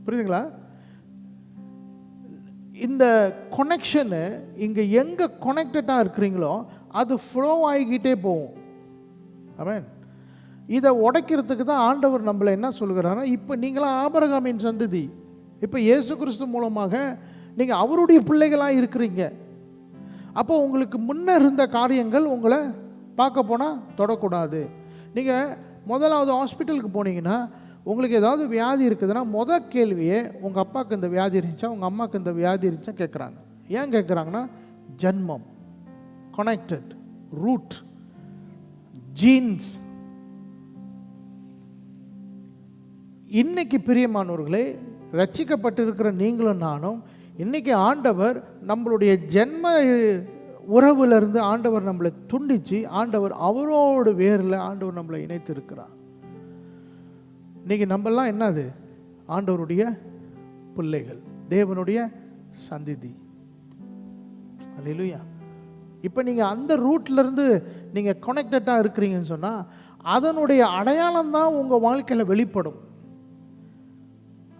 புரியுதுங்களா? இந்த கனெக்ஷனு இங்கே எங்கே கனெக்டடாக இருக்கிறீங்களோ அது ஃப்ளோ ஆகிக்கிட்டே போகும். ஆமென். இதை உடைக்கிறதுக்கு தான் ஆண்டவர் நம்மளை என்ன சொல்கிறாரா, இப்போ நீங்களாம் ஆபிரகாமின் சந்ததி, இப்போ இயேசு கிறிஸ்து மூலமாக நீங்கள் அவருடைய பிள்ளைகளாக இருக்கிறீங்க. அப்போ உங்களுக்கு முன்ன இருந்த காரியங்கள் உங்களை பார்க்க போனால் தொடக்கூடாது. நீங்கள் முதலாவது ஹாஸ்பிட்டலுக்கு போனீங்கன்னா உங்களுக்கு ஏதாவது வியாதி இருக்குதுன்னா முதல் கேள்வியே உங்கள் அப்பாவுக்கு இந்த வியாதி இருந்துச்சா, உங்கள் அம்மாவுக்கு இந்த வியாதி இருந்துச்சா கேட்குறாங்க. ஏன் கேட்குறாங்கன்னா, ஜன்மம், கனெக்டட், ரூட், ஜீன்ஸ். இன்னைக்கு பிரியமானவர்களே, ரட்சிக்கப்பட்டிருக்கிற நீங்களும் நானும் இன்னைக்கு ஆண்டவர் நம்மளுடைய ஜென்ம உறவுலேருந்து ஆண்டவர் நம்மளை துண்டிச்சு ஆண்டவர் அவரோட வேரில் ஆண்டவர் நம்மளை இணைத்து இருக்கிறார். இன்னைக்கு நம்மெல்லாம் என்னது, ஆண்டவருடைய பிள்ளைகள், தேவனுடைய சந்ததி. அல்லேலூயா. இப்போ நீங்கள் அந்த ரூட்லேருந்து நீங்கள் கனெக்டடாக இருக்கிறீங்கன்னு சொன்னால் அதனுடைய அடையாளம் தான் உங்கள் வாழ்க்கையில் வெளிப்படும்.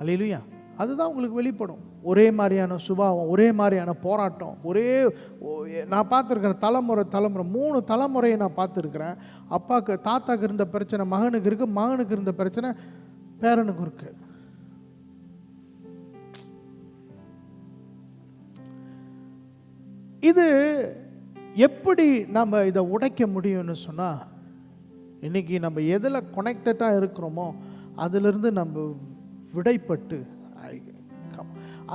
அல்லேலூயா. அதுதான் உங்களுக்கு வெளிப்படும். ஒரே மாதிரியான சுபாவம், ஒரே மாதிரியான போராட்டம், நான் பார்த்துருக்கிறேன் தலைமுறை 3 தலைமுறையை நான் பார்த்துருக்கிறேன். அப்பாவுக்கு தாத்தாக்கு இருந்த பிரச்சனை மகனுக்கு இருக்குது, மகனுக்கு இருந்த பிரச்சனை பேரனுக்கு இருக்கு. இது எப்படி நம்ம இதை உடைக்க முடியும்னு சொன்னால், இன்னைக்கு நம்ம எதில் கனெக்டடாக இருக்கிறோமோ அதிலிருந்து நம்ம விடைப்பட்டு,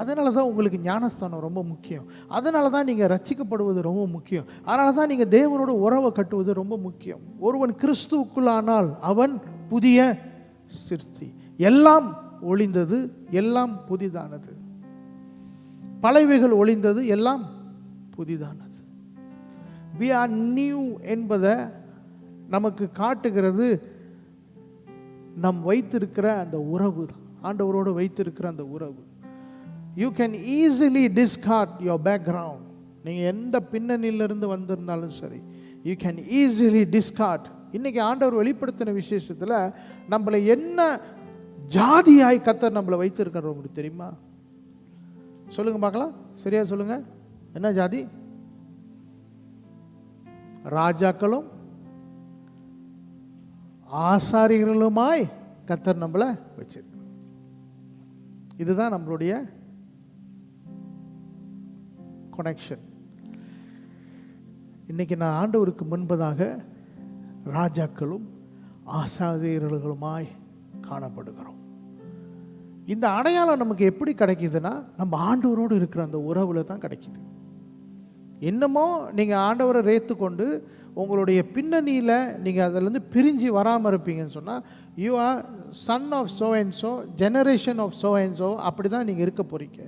அதனால தான் உங்களுக்கு ஞானஸ்தானம் ரொம்ப முக்கியம், அதனால தான் நீங்கள் ரட்சிக்கப்படுவது ரொம்ப முக்கியம், அதனால தான் நீங்கள் தேவனோட உறவை கட்டுவது ரொம்ப முக்கியம். ஒருவன் கிறிஸ்துவுக்குள்ளானால் அவன் புதிய சிருஷ்டி, எல்லாம் ஒளிந்தது எல்லாம் புதிதானது, பழையவைகள் ஒளிந்தது எல்லாம் புதிதானது. we are new என்பதை நமக்கு காட்டுகிறது நம் வைத்திருக்கிற அந்த உறவு தான், ஆண்டவரோடு வைத்திருக்கிற அந்த உறவு. You can easily discard your background. நீங்கள் எந்த பின்னணியிலிருந்து வந்திருந்தாலும் சரி, you can easily discard. இன்னைக்கு ஆண்டவர் வெளிப்படுத்தின விசேஷத்தில் நம்மளை என்ன ஜாதியாய் கர்த்தர் நம்மளை வைத்திருக்கிற உங்களுக்கு தெரியுமா? சொல்லுங்க பார்க்கலாம், சரியா சொல்லுங்க. என்ன ஜாதி? ராஜாக்களும் ஆசாரியர்களுமாய் கர்த்தர் நம்மளை வச்சிருக்க. இதுதான் நம்மளுடைய கனெக்ஷன். இன்னைக்கு நான் ஆண்டவருக்கு முன்பதாக ராஜாக்களும் ஆசாரியர்களுமாய் காணப்படுகிறோம். இந்த அடையாளம் நமக்கு எப்படி கிடைக்குதுன்னா, நம்ம ஆண்டவரோடு இருக்கிற அந்த உறவுல தான் கிடைக்குது. இன்னமும் நீங்கள் ஆண்டவரை ரேத்துக்கொண்டு உங்களுடைய பின்னணியில் நீங்கள் அதிலேருந்து பிரிஞ்சு வராமல் இருப்பீங்கன்னு சொன்னால், you are son of so and so, generation of so and so, அப்படி தான் நீங்கள் இருக்க போகிறீங்க.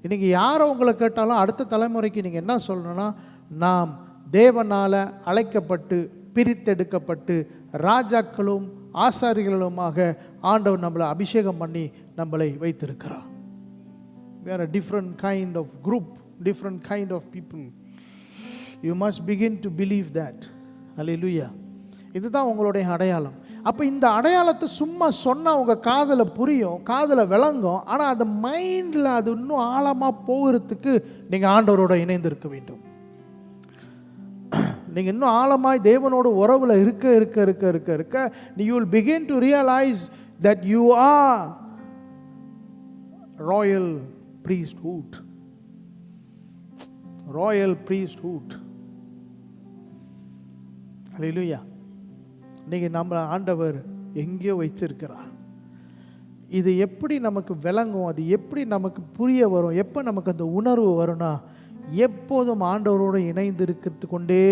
இன்றைக்கி யாரை உங்களை கேட்டாலும் அடுத்த தலைமுறைக்கு நீங்கள் என்ன சொல்லணும்னா, நாம் தேவனால் அழைக்கப்பட்டு பிரித்தெடுக்கப்பட்டு ராஜாக்களும் ஆசாரிகளுமாக ஆண்டவர் நம்மளை அபிஷேகம் பண்ணி நம்மளை வைத்திருக்கிறார். வேற different kind of group different kind of people. You must begin to believe that. Hallelujah. இதுதான் உங்களுடைய அடையாளம். அப்போ இந்த அடையாளத்தை சும்மா சொன்னால் உங்கள் காதில் புரியும், காதில் விளங்கும். ஆனால் அந்த மைண்டில் அது இன்னும் ஆழமாக போகிறதுக்கு நீங்கள் ஆண்டவரோடு இணைந்திருக்க வேண்டும். நீங்கள் இன்னும் ஆழமாய் தேவனோட உறவில் இருக்க இருக்க இருக்க இருக்க இருக்க you will begin to realize that you are royal priesthood. Royal priesthood. Hallelujah. நீங்கள் நம்ம ஆண்டவர் எங்கேயோ வைத்திருக்கிறார். இது எப்படி நமக்கு விளங்கும், அது எப்படி நமக்கு புரிய வரும், எப்போ நமக்கு அந்த உணர்வு வரும்னா, எப்போதும் ஆண்டவரோடு இணைந்து இருக்கிறது கொண்டே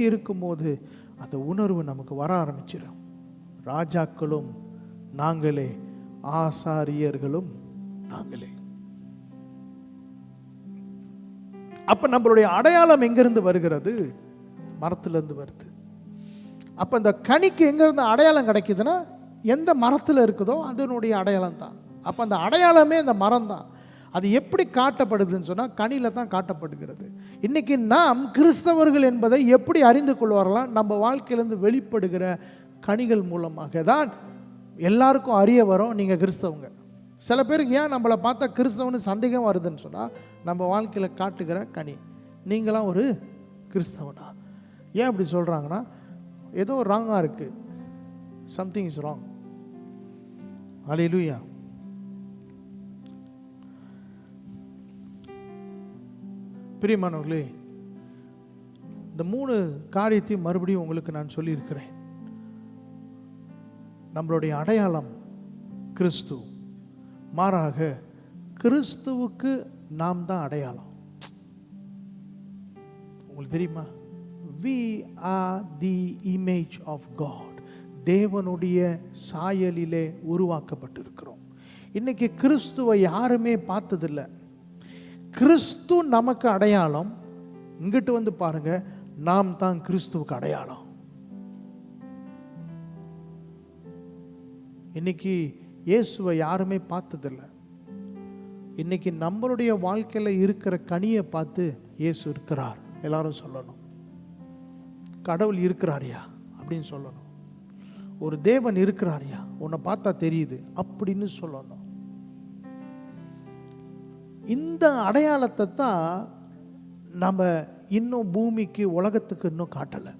இருக்கும்போது அந்த உணர்வு நமக்கு வர ஆரம்பிச்சிடும். ராஜாக்களும் நாங்களே, ஆசாரியர்களும் நாங்களே. அப்ப நம்மளுடைய அடையாளம் எங்கிருந்து வருகிறது? மரத்திலிருந்து வருது. அப்ப இந்த கனிக்கு எங்கிருந்து அடையாளம் கிடைக்குதுன்னா, எந்த மரத்தில் இருக்குதோ அதனுடைய அடையாளம் தான். அப்ப அந்த அடையாளமே அந்த மரம் தான். அது எப்படி காட்டப்படுதுன்னு சொன்னால் கனியில் தான் காட்டப்படுகிறது. இன்னைக்கு நாம் கிறிஸ்தவர்கள் என்பதை எப்படி அறிந்து கொள்வார்களாம்? நம்ம வாழ்க்கையிலேருந்து வெளிப்படுகிற கனிகள் மூலமாக தான் எல்லாருக்கும் அறிய வரும் நீங்கள் கிறிஸ்தவங்க. சில பேருக்கு ஏன் நம்மளை பார்த்தா கிறிஸ்தவன்னு சந்தேகம் வருதுன்னு சொன்னால், நம்ம வாழ்க்கையில் காட்டுகிற கனி. நீங்களாம் ஒரு கிறிஸ்தவனா? ஏன் அப்படி சொல்கிறாங்கன்னா, ஏதோ ராங்காக இருக்குது, சம்திங் இஸ் ராங். ஹல்லேலூயா. பிரியமானவர்களே, இந்த 3 காரியத்தையும் மறுபடியும் உங்களுக்கு நான் சொல்லியிருக்கிறேன். நம்மளுடைய அடையாளம் கிறிஸ்து. மாறாக கிறிஸ்துவுக்கு நாம் தான் அடையாளம். உங்களுக்கு தெரியுமா? We are the image of God. தேவனுடைய சாயலிலே உருவாக்கப்பட்டிருக்கிறோம். இன்னைக்கு கிறிஸ்துவை யாருமே பார்த்ததில்லை. கிறிஸ்து நமக்கு அடையாளம். இங்கிட்டு வந்து பாருங்க, நாம் தான் கிறிஸ்துவுக்கு அடையாளம். இன்னைக்கு இயேசுவை யாருமே பார்த்ததில்லை. இன்னைக்கு நம்மளுடைய வாழ்க்கையில் இருக்கிற கனியை பார்த்து இயேசு இருக்கிறார் எல்லாரும் சொல்லணும். கடவுள் இருக்கிறாரியா அப்படின்னு சொல்லணும். ஒரு தேவன் இருக்கிறாரியா, உன்னை பார்த்தா தெரியுது அப்படின்னு சொல்லணும். இந்த அடையாளத்தை தான் நம்ம இன்னும் பூமிக்கு, உலகத்துக்கு இன்னும் காட்டலை.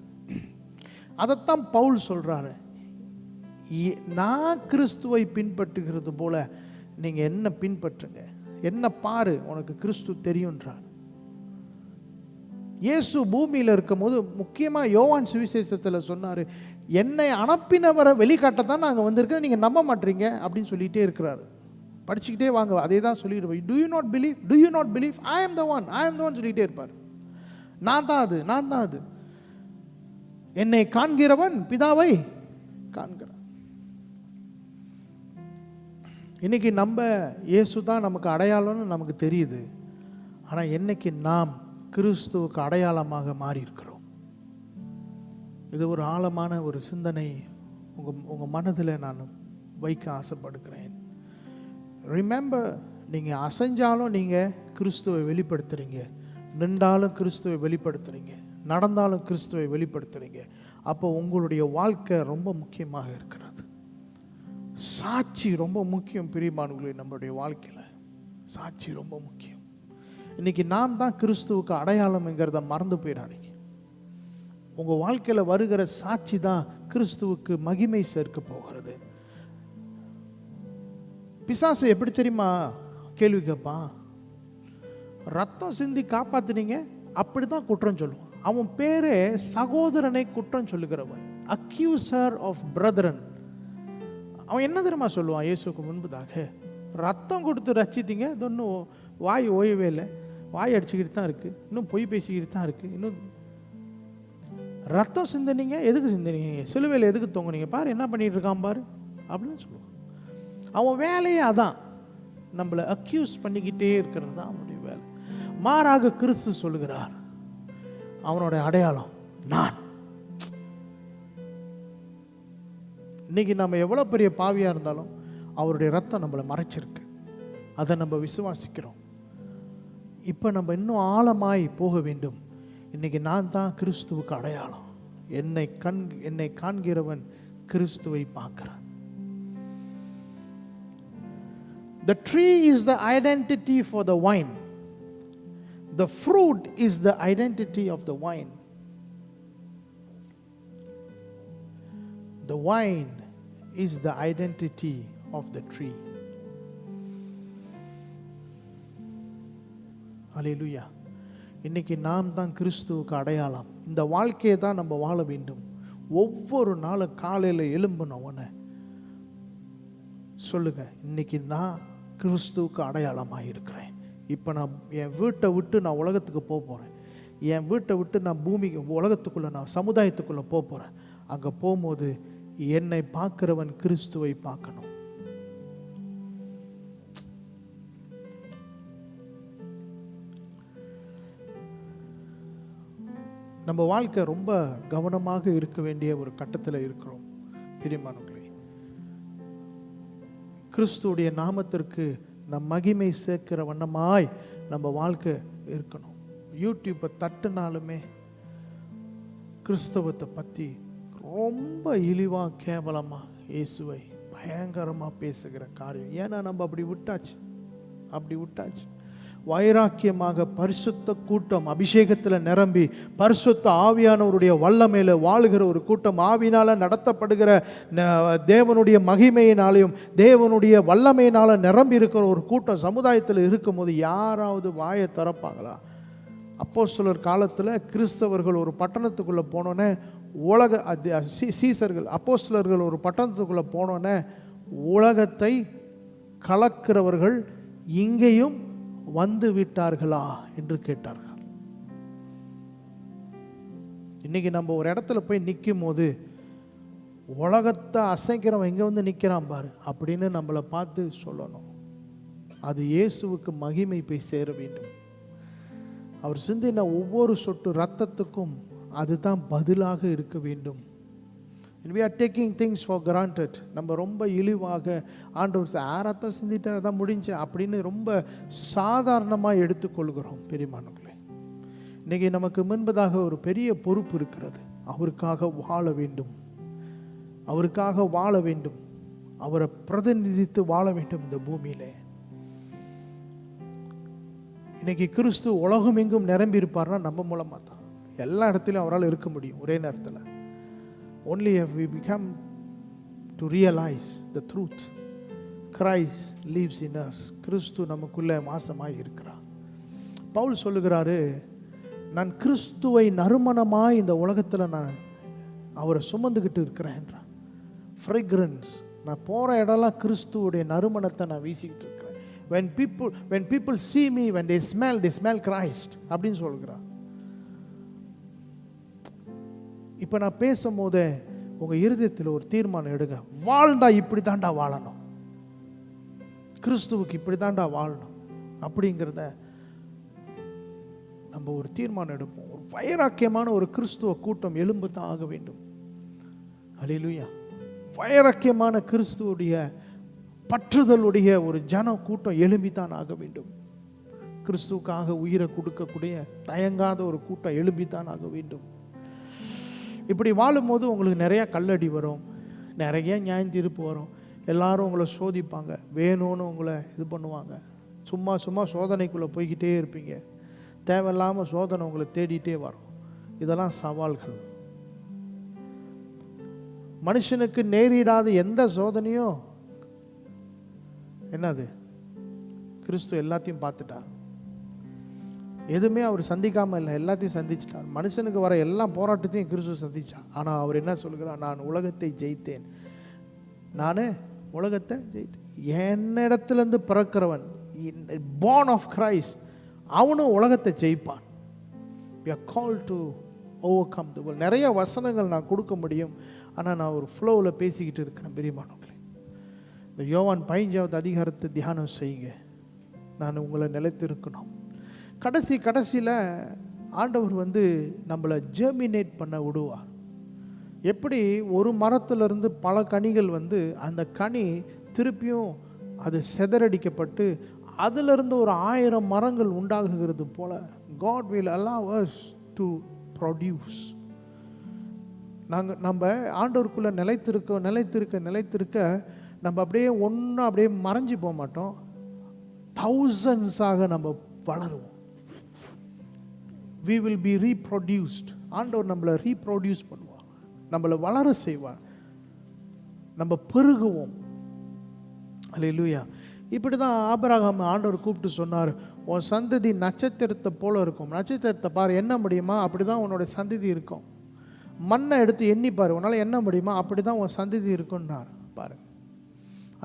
அதைத்தான் பவுல் சொல்றாரு, நான் கிறிஸ்துவை பின்பற்றுகிறது போல நீங்க என்ன பின்பற்றுங்க, என்ன பாரு, உனக்கு கிறிஸ்து தெரியும்ன்றார். இயேசு பூமியில் இருக்கும் போது முக்கியமாக யோவான் சுவிசேஷத்தில் சொன்னார், என்னை அனுப்பினவரை வெளிக்காட்டத்தான் நாங்கள் வந்திருக்கோம், நீங்கள் நம்ப மாட்டீங்க அப்படின்னு சொல்லிகிட்டே இருக்கிறாரு. படிச்சுக்கிட்டே வாங்க, அதே தான் சொல்லிடுவோம். Do you not believe, do you not believe, I am the one, I am the one சொல்லிகிட்டே இருப்பார். நான் தான் அது, நான் தான் அது. என்னை காண்கிறவன் பிதாவை காண்கிறான். இன்னைக்கு நம்ம இயேசு தான் நமக்கு அடையாளம்னு நமக்கு தெரியுது. ஆனால் என்னைக்கு நாம் கிறிஸ்துவுக்கு அடையாளமாக மாறி இருக்கிறோம். இது ஒரு ஆழமான ஒரு சிந்தனை உங்கள் மனதில் நான் வைக்க ஆசைப்படுகிறேன். ரிமெம்பர், நீங்கள் அசைஞ்சாலும் நீங்கள் கிறிஸ்துவை வெளிப்படுத்துகிறீங்க, நின்றாலும் கிறிஸ்துவை வெளிப்படுத்துகிறீங்க, நடந்தாலும் கிறிஸ்துவை வெளிப்படுத்துகிறீங்க. அப்போ உங்களுடைய வாழ்க்கை ரொம்ப முக்கியமாக இருக்கிறது. சாட்சி ரொம்ப முக்கியம் பிரியமானவர்களே. நம்மளுடைய வாழ்க்கையில் சாட்சி ரொம்ப முக்கியம். இன்னைக்கு நாம் தான் கிறிஸ்துவுக்கு அடையாளம்ங்கிறத மறந்து போயிடாதீங்க. உங்கள் வாழ்க்கையில் வருகிற சாட்சி தான் கிறிஸ்துவுக்கு மகிமை சேர்க்க போகிறது. பிசாசு எப்படி தெரியுமா கேள்வி கேட்பான்? ரத்தம் சிந்தி காப்பாத்தினீங்க அப்படிதான் குற்றம் சொல்லுவான். அவன் பேரே சகோதரனை குற்றம் சொல்லுகிறவன், அக்யூசர் ஆஃப் பிரதரன். அவன் என்ன தெரியுமா சொல்லுவான்? இயேசுக்கு முன்பதாக, ரத்தம் கொடுத்து ரச்சித்தீங்க, இது ஒன்றும் வாய் ஓயவே இல்லை, வாய் அடிச்சுக்கிட்டு தான் இருக்கு, இன்னும் பொய் பேசிக்கிட்டு தான் இருக்கு, இன்னும் ரத்தம் சிந்தனீங்க, எதுக்கு சிந்தனீங்க, சிலுவையில் எதுக்கு தொங்குனீங்க, பாரு என்ன பண்ணிட்டு இருக்கான் பாரு அப்படின்னு சொல்லுவான். அவன் வேலையே அதான், நம்மளை அக்யூஸ் பண்ணிக்கிட்டே இருக்கிறது தான் அவனுடைய வேலை. மாறாக கிறிஸ்து சொல்லுகிறார், அவனோட அடையாளம் நான். இன்னைக்கு நம்ம எவ்வளோ பெரிய பாவியாக இருந்தாலும் அவருடைய ரத்தம் நம்மளை மறைச்சிருக்கு, அதை நம்ம விசுவாசிக்கிறோம். இப்போ நம்ம இன்னும் ஆழமாய் போக வேண்டும். இன்னைக்கு நான் தான் கிறிஸ்துவுக்கு அடையாளம். என்னை காண்கிறவன் கிறிஸ்துவை பார்க்கிறான். The tree is the identity for the vine. The fruit is the identity of the vine. The vine is the identity of the tree. Hallelujah. இன்னைக்கு நாம் தான் கிறிஸ்துவுக்கு அடையாளம். இந்த வாழ்க்கையை தான் நம்ம வாழ வேண்டும். ஒவ்வொரு நாளும் காலையில் எழும்பினவன சொல்லுங்க, இன்னைக்கு நான் கிறிஸ்துவுக்கு அடையாளமாக இருக்கிறேன். இப்போ நான் என் வீட்டை விட்டு நான் உலகத்துக்கு போக போகிறேன். என் வீட்டை விட்டு நான் பூமிக்கு உலகத்துக்குள்ளே நான் சமுதாயத்துக்குள்ளே போக போகிறேன். அங்கே போகும்போது என்னை பார்க்கிறவன் கிறிஸ்துவை பார்க்கணும். நம்ம வாழ்க்கை ரொம்ப கவனமாக இருக்க வேண்டிய ஒரு கட்டத்தில் இருக்கிறோம் பிரியமானவர்களே. கிறிஸ்துவுடைய நாமத்திற்கு நம் மகிமை சேர்க்கிற வண்ணமாய் நம்ம வாழ்க்கை இருக்கணும். யூடியூப்பை தட்டுனாலுமே கிறிஸ்தவத்தை பற்றி ரொம்ப இழிவாக கேவலமாக இயேசுவை பயங்கரமாக பேசுகிற காரியம். ஏன்னா நம்ம அப்படி விட்டாச்சு. வைராக்கியமாக பரிசுத்த கூட்டம் அபிஷேகத்தில் நிரம்பி பரிசுத்த ஆவியானவருடைய வல்லமையில வாழுகிற ஒரு கூட்டம், ஆவியினால நடத்தப்படுகிற தேவனுடைய மகிமையினாலையும் தேவனுடைய வல்லமையினால நிரம்பி இருக்கிற ஒரு கூட்டம் சமுதாயத்தில் இருக்கும்போது யாராவது வாயை திறப்பாங்களா? அப்போஸ்தலர் காலத்தில் கிறிஸ்தவர்கள் ஒரு பட்டணத்துக்குள்ளே போனோன்னே சீசர்கள் அப்போஸ்தலர்கள் ஒரு பட்டணத்துக்குள்ளே போனோன்னே உலகத்தை கலக்கிறவர்கள் இங்கேயும் வந்து விட்டார்களா என்று கேட்டார்கள். இன்னைக்கு நம்ம ஒரு இடத்துல போய் நிற்கும் போது உலகத்தை அசைக்கிறவன் எங்க வந்து நிற்கிறான் பாரு அப்படின்னு நம்மளை பார்த்து சொல்லணும். அது இயேசுவுக்கு மகிமை போய் சேர வேண்டும். அவர் சிந்தின ஒவ்வொரு சொட்டு ரத்தத்துக்கும் அதுதான் பதிலாக இருக்க வேண்டும். And we are taking things for granted. நம்ம ரொம்ப இழிவாக ஆண்டவர் ரத்தம் சிந்திட்டு தான் முடிஞ்சு அப்படின்னு ரொம்ப சாதாரணமாக எடுத்துக்கொள்கிறோம் பெரியமானவர்களே. இன்னைக்கு நமக்கு முன்பதாக ஒரு பெரிய பொறுப்பு இருக்கிறது. அவருக்காக வாழ வேண்டும், அவரை பிரதிநிதித்து வாழ வேண்டும் இந்த பூமியிலே. இன்னைக்கு கிறிஸ்து உலகம் எங்கும் நிரம்பி இருப்பார்னா நம்ம மூலமா தான் எல்லா இடத்துலையும் அவரால் இருக்க முடியும் ஒரே நேரத்தில். Only if we become to realize the truth. Christ lives in us. கிறிஸ்து நமக்குள்ளே வாசமாய் இருக்கிறார். பவுல் சொல்லுகிறாரு, நான் கிறிஸ்துவை நறுமணமாய் இந்த உலகத்தில் நான் அவரை சுமந்துக்கிட்டு இருக்கிறேன். ஃப்ரெக்ரன்ஸ், நான் போகிற இடம்லாம் கிறிஸ்துவுடைய நறுமணத்தை நான் வீசிக்கிட்டு இருக்கிறேன். when people see me, when they smell Christ அப்படின்னு சொல்கிறார். இப்போ நான் பேசும்போது உங்கள் இருதயத்தில் ஒரு தீர்மானம் எடுங்க. வாழ்ந்தா இப்படி தாண்டா வாழணும், கிறிஸ்துவுக்கு இப்படி தாண்டா வாழணும் அப்படிங்கிறத நம்ம ஒரு தீர்மானம் எடுப்போம். ஒரு வைராக்கியமான ஒரு கிறிஸ்துவ கூட்டம் எழும்பு தான் ஆக வேண்டும். அல்லேலூயா. வைராக்கியமான கிறிஸ்துவுடைய பற்றுதலுடைய ஒரு ஜன கூட்டம் எழும்பித்தான் ஆக வேண்டும். கிறிஸ்துவுக்காக உயிரை கொடுக்கக்கூடிய தயங்காத ஒரு கூட்டம் எழும்பித்தான் ஆக வேண்டும். இப்படி வாழும்போது உங்களுக்கு நிறையா கல்லடி வரும், நிறைய நியாயத்தீர்ப்பு வரும். எல்லாரும் உங்களை சோதிப்பாங்க, வேணும்னு உங்களை இது பண்ணுவாங்க. சும்மா சோதனைக்குள்ளே போய்கிட்டே இருப்பீங்க. தேவையில்லாமல் சோதனை உங்களை தேடிட்டே வரும். இதெல்லாம் சவால்கள். மனுஷனுக்கு நேரிடாத எந்த சோதனையும் என்னது, கிறிஸ்து எல்லாத்தையும் பார்த்துட்டார். எதுவுமே அவர் சந்திக்காமல் இல்லை, எல்லாத்தையும் சந்திச்சிட்டார். மனுஷனுக்கு வர எல்லா போராட்டத்தையும் கிறிஸ்து சந்திச்சார். ஆனால் அவர் என்ன சொல்கிறார்? நான் உலகத்தை ஜெயித்தேன். உலகத்தை ஜெயித்தேன். என்னிடத்திலிருந்து பிறக்கிறவன், born of Christ, அவனும் உலகத்தை ஜெயிப்பான். we are called to overcome the world. நிறைய வசனங்கள் நான் கொடுக்க முடியும், ஆனால் நான் ஒரு ஃப்ளோவில் பேசிக்கிட்டு இருக்கிறேன் பெரியமானவர்களே. இந்த யோவான் 15வது அதிகாரத்தை தியானம் செய்யுங்க. நான் உங்களை நிலைத்திருக்கணும். கடைசியில் ஆண்டவர் நம்மளை ஜெர்மினேட் பண்ண விடுவார். எப்படி ஒரு மரத்திலிருந்து பல கனிகள் அந்த கனி திருப்பியும் அது சிதறடிக்கப்பட்டு அதிலிருந்து ஒரு 1000 மரங்கள் உண்டாகுகிறது போல God will allow us to produce. நம்ம ஆண்டவருக்குள்ள நிலைத்திருக்க நம்ம அப்படியே ஒன்றா அப்படியே மறைஞ்சு போக மாட்டோம். thousands-ஆக நம்ம வளருவோம். we will be reproduced. ஆண்டவர் நம்மளை ரீப்ரொடியூஸ் பண்ணுவார், நம்மளை வளர செய்வார், நம்ம பெருகுவோம். அல்லேலூயா. இப்படி தான் ஆபிரகாம் ஆண்டவர் கூப்பிட்டு சொன்னார், உன் சந்ததி நட்சத்திரத்தை போல இருக்கும். நட்சத்திரத்தை பாரு, எண்ண முடியுமா? அப்படி தான் உன்னோட சந்ததி இருக்கும். மண்ணை எடுத்து எண்ணி பாரு, உன்னால் எண்ண முடியுமா? அப்படி தான் உன் சந்ததி இருக்குன்னார். பாரு,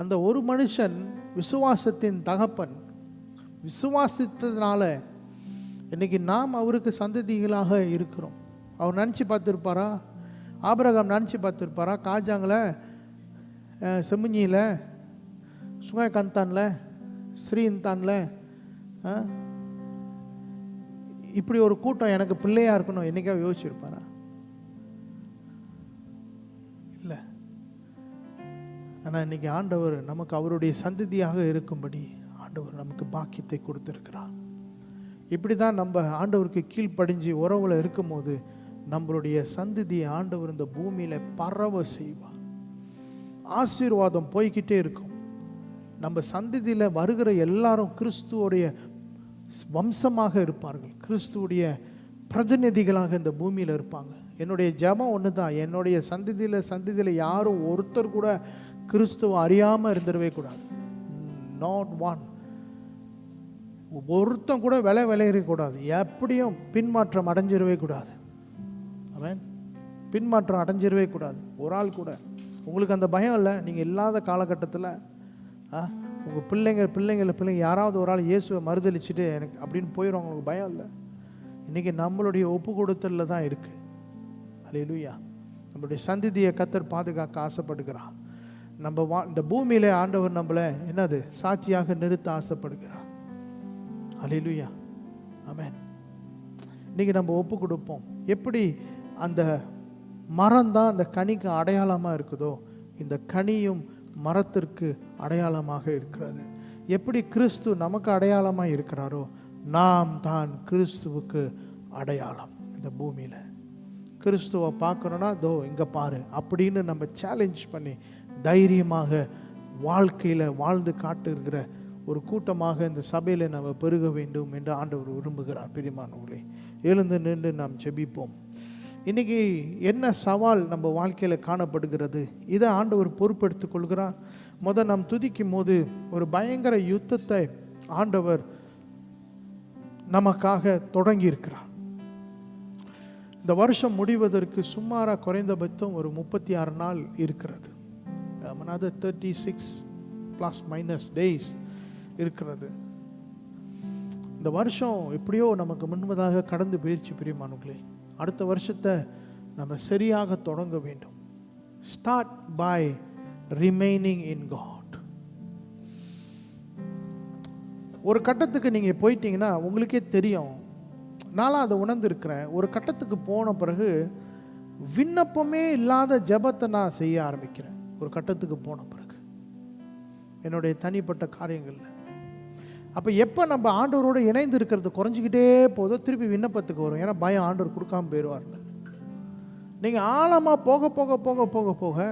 அந்த ஒரு மனுஷன் விசுவாசத்தின் தகப்பன், விசுவாசித்ததுனால இன்னைக்கு நாம் அவருக்கு சந்ததிகளாக இருக்கிறோம். அவர் நினச்சி பார்த்துருப்பாரா? ஆபிரகாம் நினச்சி பார்த்துருப்பாரா? காஜாங்கில், செமுஞ்சியில், சுங்காய்காந்தான்ல, ஸ்ரீந்தான்ல இப்படி ஒரு கூட்டம் எனக்கு பிள்ளையா இருக்கணும் என்னைக்காவது யோசிச்சிருப்பாரா? இல்லை. ஆனால் இன்னைக்கு ஆண்டவர் நமக்கு அவருடைய சந்ததியாக இருக்கும்படி ஆண்டவர் நமக்கு பாக்கியத்தை கொடுத்திருக்கிறார். இப்படி தான் நம்ம ஆண்டவருக்கு கீழ்ப்படிஞ்சு உறவுல இருக்கும் போது நம்மளுடைய சந்ததியை ஆண்டவர் இந்த பூமியில பரவ செய்வார். ஆசீர்வாதம் போய்கிட்டே இருக்கும். நம்ம சந்ததியில் வருகிற எல்லாரும் கிறிஸ்துவோடைய வம்சமாக இருப்பார்கள், கிறிஸ்துவுடைய பிரதிநிதிகளாக இந்த பூமியில் இருப்பாங்க. என்னுடைய ஜெபம் ஒன்று தான், என்னுடைய சந்ததியில் யாரும் ஒருத்தர் கூட கிறிஸ்துவை அறியாமல் இருந்துடவே கூடாது. Not one. ஒருத்தன் கூட விளையக்கூடாது. எப்படியும் பின்மாற்றம் அடைஞ்சிடவே கூடாது. ஆமென். பின்மாற்றம் அடைஞ்சிடவே கூடாது ஒரு ஆள் கூட. உங்களுக்கு அந்த பயம் இல்லை? நீங்கள் இல்லாத காலகட்டத்தில் உங்கள் பிள்ளைங்க யாராவது ஒரு ஆள் இயேசுவை மறுதளிச்சுட்டு எனக்கு அப்படின்னு போயிடும், உங்களுக்கு பயம் இல்லை? இன்றைக்கி நம்மளுடைய ஒப்பு கொடுத்தலில் தான் இருக்குது. அல்லேலூயா. நம்மளுடைய சந்ததியை கர்த்தர் பாதுகாக்க ஆசைப்படுகிறார். நம்ம இந்த பூமியிலே ஆண்டவர் நம்மளை என்னது சாட்சியாக நிறுத்த ஆசைப்படுகிறார். அல்லேலூயா. ஆமென். இன்றைக்கி நம்ம ஒப்பு கொடுப்போம். எப்படி அந்த மரம் தான் அந்த கனிக்கு அடையாளமாக இருக்குதோ, இந்த கனியும் மரத்திற்கு அடையாளமாக இருக்கிறது. எப்படி கிறிஸ்து நமக்கு அடையாளமாக இருக்கிறாரோ, நாம் தான் கிறிஸ்துவுக்கு அடையாளம். இந்த பூமியில் கிறிஸ்துவை பார்க்கணுன்னா தோ இங்கே பாரு அப்படின்னு நம்ம சேலஞ்ச் பண்ணி தைரியமாக வாழ்க்கையில் வாழ்ந்து காட்டுகிற ஒரு கூட்டமாக இந்த சபையில் நம்ம பெருக வேண்டும் என்று ஆண்டவர் விரும்புகிறார். பிரியமானவர்களே, எழுந்து நின்று நாம் ஜெபிப்போம். இன்றைக்கி என்ன சவால் நம்ம வாழ்க்கையில் காணப்படுகிறது, இதை ஆண்டவர் பொறுப்பெடுத்துக் கொள்கிறார். நாம் துதிக்கும் போது ஒரு பயங்கர யுத்தத்தை ஆண்டவர் நமக்காக தொடங்கி இருக்கிறார். இந்த வருஷம் முடிவதற்கு சுமாராக குறைந்தபட்சம் ஒரு 36 நாள் இருக்கிறது. another 36 plus minus days இருக்கிறது. இந்த வருஷம் எப்படியோ நமக்கு முன்பதாக கடந்து போயிடுச்சு. பிரியமானவர்களே, அடுத்த வருஷத்தை நம்ம சரியாக தொடங்க வேண்டும். Start by remaining in God. ஒரு கட்டத்துக்கு நீங்கள் போயிட்டீங்கன்னா உங்களுக்கே தெரியும். நானும் அதை உணர்ந்திருக்கிறேன். ஒரு கட்டத்துக்கு போன பிறகு விண்ணப்பமே இல்லாத ஜெபத்தை நான் செய்ய ஆரம்பிக்கிறேன். ஒரு கட்டத்துக்கு போன பிறகு என்னுடைய தனிப்பட்ட காரியங்களில். அப்போ எப்போ நம்ம ஆண்டவரோடு இணைந்து இருக்கிறது குறைஞ்சிக்கிட்டே போதோ திருப்பி விண்ணப்பத்துக்கு வரும். ஏன்னா பயம் ஆண்டவர் கொடுக்காம போயிடுவார்ல. நீங்கள் ஆழமாக போக போக போக போக போக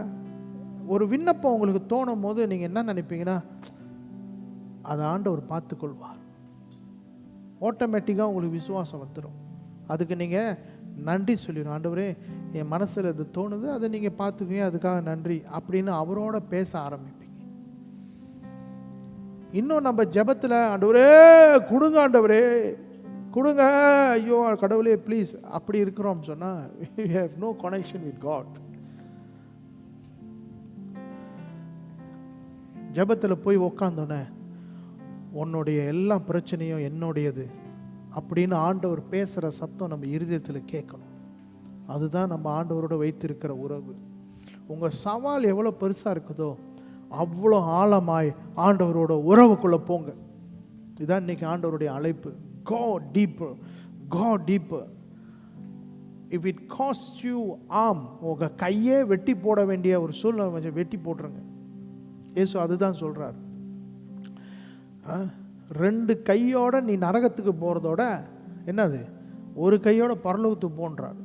ஒரு விண்ணப்பம் உங்களுக்கு தோணும் போது நீங்கள் என்ன நினைப்பீங்கன்னா, அதை ஆண்டவர் பார்த்துக்கொள்வார். ஆட்டோமேட்டிக்காக உங்களுக்கு விசுவாசம் வந்துடும். அதுக்கு நீங்கள் நன்றி சொல்லிடும். ஆண்டவரே, என் மனசில் இது தோணுது, அதை நீங்கள் பார்த்துக்குவீங்க, அதுக்காக நன்றி அப்படின்னு அவரோட பேச ஆரம்பிப்பீங்க. இன்னும் நம்ம ஜெபத்தில் ஆண்டவரே கொடுங்க, ஆண்டவரே கொடுங்க, ஐயோ கடவுளே ப்ளீஸ் அப்படி இருக்கிறோம் சொன்னால் we have no connection with God. ஜெபத்தில் போய் உக்காந்தோன்னே உன்னுடைய எல்லா பிரச்சனையும் என்னுடையது அப்படின்னு ஆண்டவர் பேசுகிற சத்தம் நம்ம இருதயத்தில் கேட்கணும். அதுதான் நம்ம ஆண்டவரோட வைத்திருக்கிற உறவு. உங்கள் சவால் எவ்வளோ பெருசாக இருக்குதோ அவ்வளோ ஆழமாய் ஆண்டவரோட உறவுக்குள்ளே போங்க. இதுதான் இன்னைக்கு ஆண்டவருடைய அழைப்பு. Go deeper, go deeper. If it costs you arm, உங்கள் கையே வெட்டி போட வேண்டிய ஒரு சூழ்நிலை கொஞ்சம் வெட்டி போட்டுருங்க. இயேசு அதுதான் சொல்கிறார். 2 கையோட நீ நரகத்துக்கு போகிறதோட என்னது, ஒரு கையோட பரலோகத்துக்கு போன்றார்.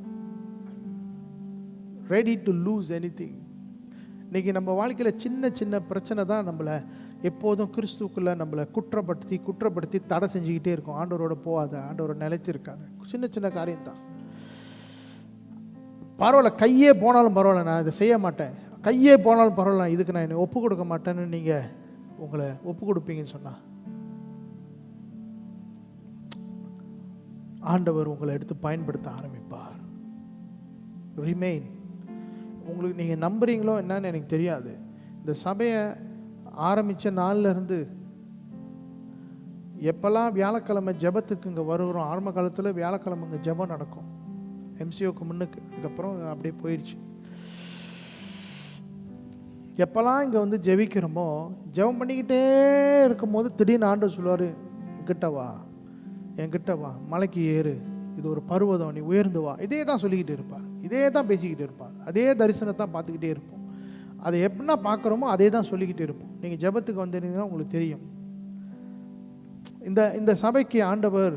Ready to lose anything. இன்னைக்கு நம்ம வாழ்க்கையில் சின்ன சின்ன பிரச்சனை தான் நம்மளை எப்போதும் கிறிஸ்துக்குள்ளே நம்மளை குற்றப்படுத்தி தடை செஞ்சுக்கிட்டே இருக்கும். ஆண்டவரோட போகாத, ஆண்டவரோட நிலைச்சிருக்காங்க. சின்ன சின்ன காரியம்தான். பரவாயில்ல, கையே போனாலும் பரவாயில்ல, நான் இதை செய்ய மாட்டேன், கையே போனாலும் பரவாயில்ல, இதுக்கு நான் என்னை ஒப்பு கொடுக்க மாட்டேன்னு நீங்கள் உங்களை ஒப்பு கொடுப்பீங்கன்னு சொன்னால் ஆண்டவர் உங்களை எடுத்து பயன்படுத்த ஆரம்பிப்பார். ரிமைன். உங்களுக்கு நீங்கள் நம்புறீங்களோ என்னன்னு எனக்கு தெரியாது. இந்த சபையை ஆரம்பித்த நாள்லேருந்து எப்போல்லாம் வியாழக்கிழமை ஜெபத்துக்கு இங்கே வருகிறோம், ஆரம்ப காலத்தில் வியாழக்கிழமை இங்கே ஜெபம் நடக்கும், எம்சிஓக்கு முன்னுக்கு. அதுக்கப்புறம் அப்படியே போயிடுச்சு. எப்போல்லாம் இங்கே வந்து ஜெபிக்கிறோமோ, ஜெபம் பண்ணிக்கிட்டே இருக்கும்போது திடீர்னு ஆண்டவர் சொல்லுவார், என்கிட்ட வா, மலைக்கு ஏறு, இது ஒரு பருவதம், நீ உயர்ந்து வா. இதே தான் சொல்லிக்கிட்டு இருப்பார், இதே தான் பேசிக்கிட்டு இருப்பார், அதே தரிசனத்தை பார்த்துக்கிட்டே இருப்போம். அதை எப்படின்னா பார்க்குறோமோ அதே தான் சொல்லிக்கிட்டே இருப்போம். நீங்கள் ஜெபத்துக்கு வந்திருந்தீங்கன்னா உங்களுக்கு தெரியும். இந்த சபைக்கு ஆண்டவர்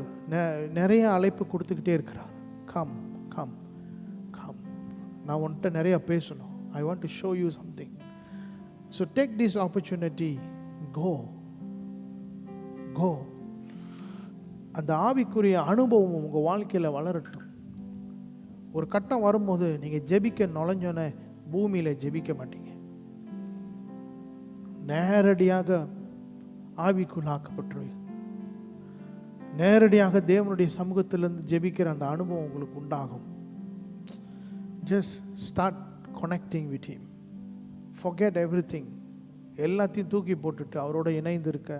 நிறைய அழைப்பு கொடுத்துக்கிட்டே இருக்கிறார். கம் கம் கம், நான் உன்கிட்ட நிறைய பேசணும். I want to show you something. So take this opportunity. Go. அந்த ஆவிக்குரிய அனுபவம் உங்கள் வாழ்க்கையில் வளரட்டும். ஒரு கட்டம் வரும்போது நீங்கள் ஜெபிக்க நுழைஞ்சோன்னே பூமியில் ஜெபிக்க மாட்டீங்க, நேரடியாக ஆவிக்குள் ஆக்கப்பட்டுருவீங்க. நேரடியாக தேவனுடைய சமூகத்திலிருந்து ஜெபிக்கிற அந்த அனுபவம் உங்களுக்கு உண்டாகும். Just start connecting with him. Forget everything. எல்லாத்தையும் தூக்கி போட்டுட்டு அவரோட இணைந்து இருக்க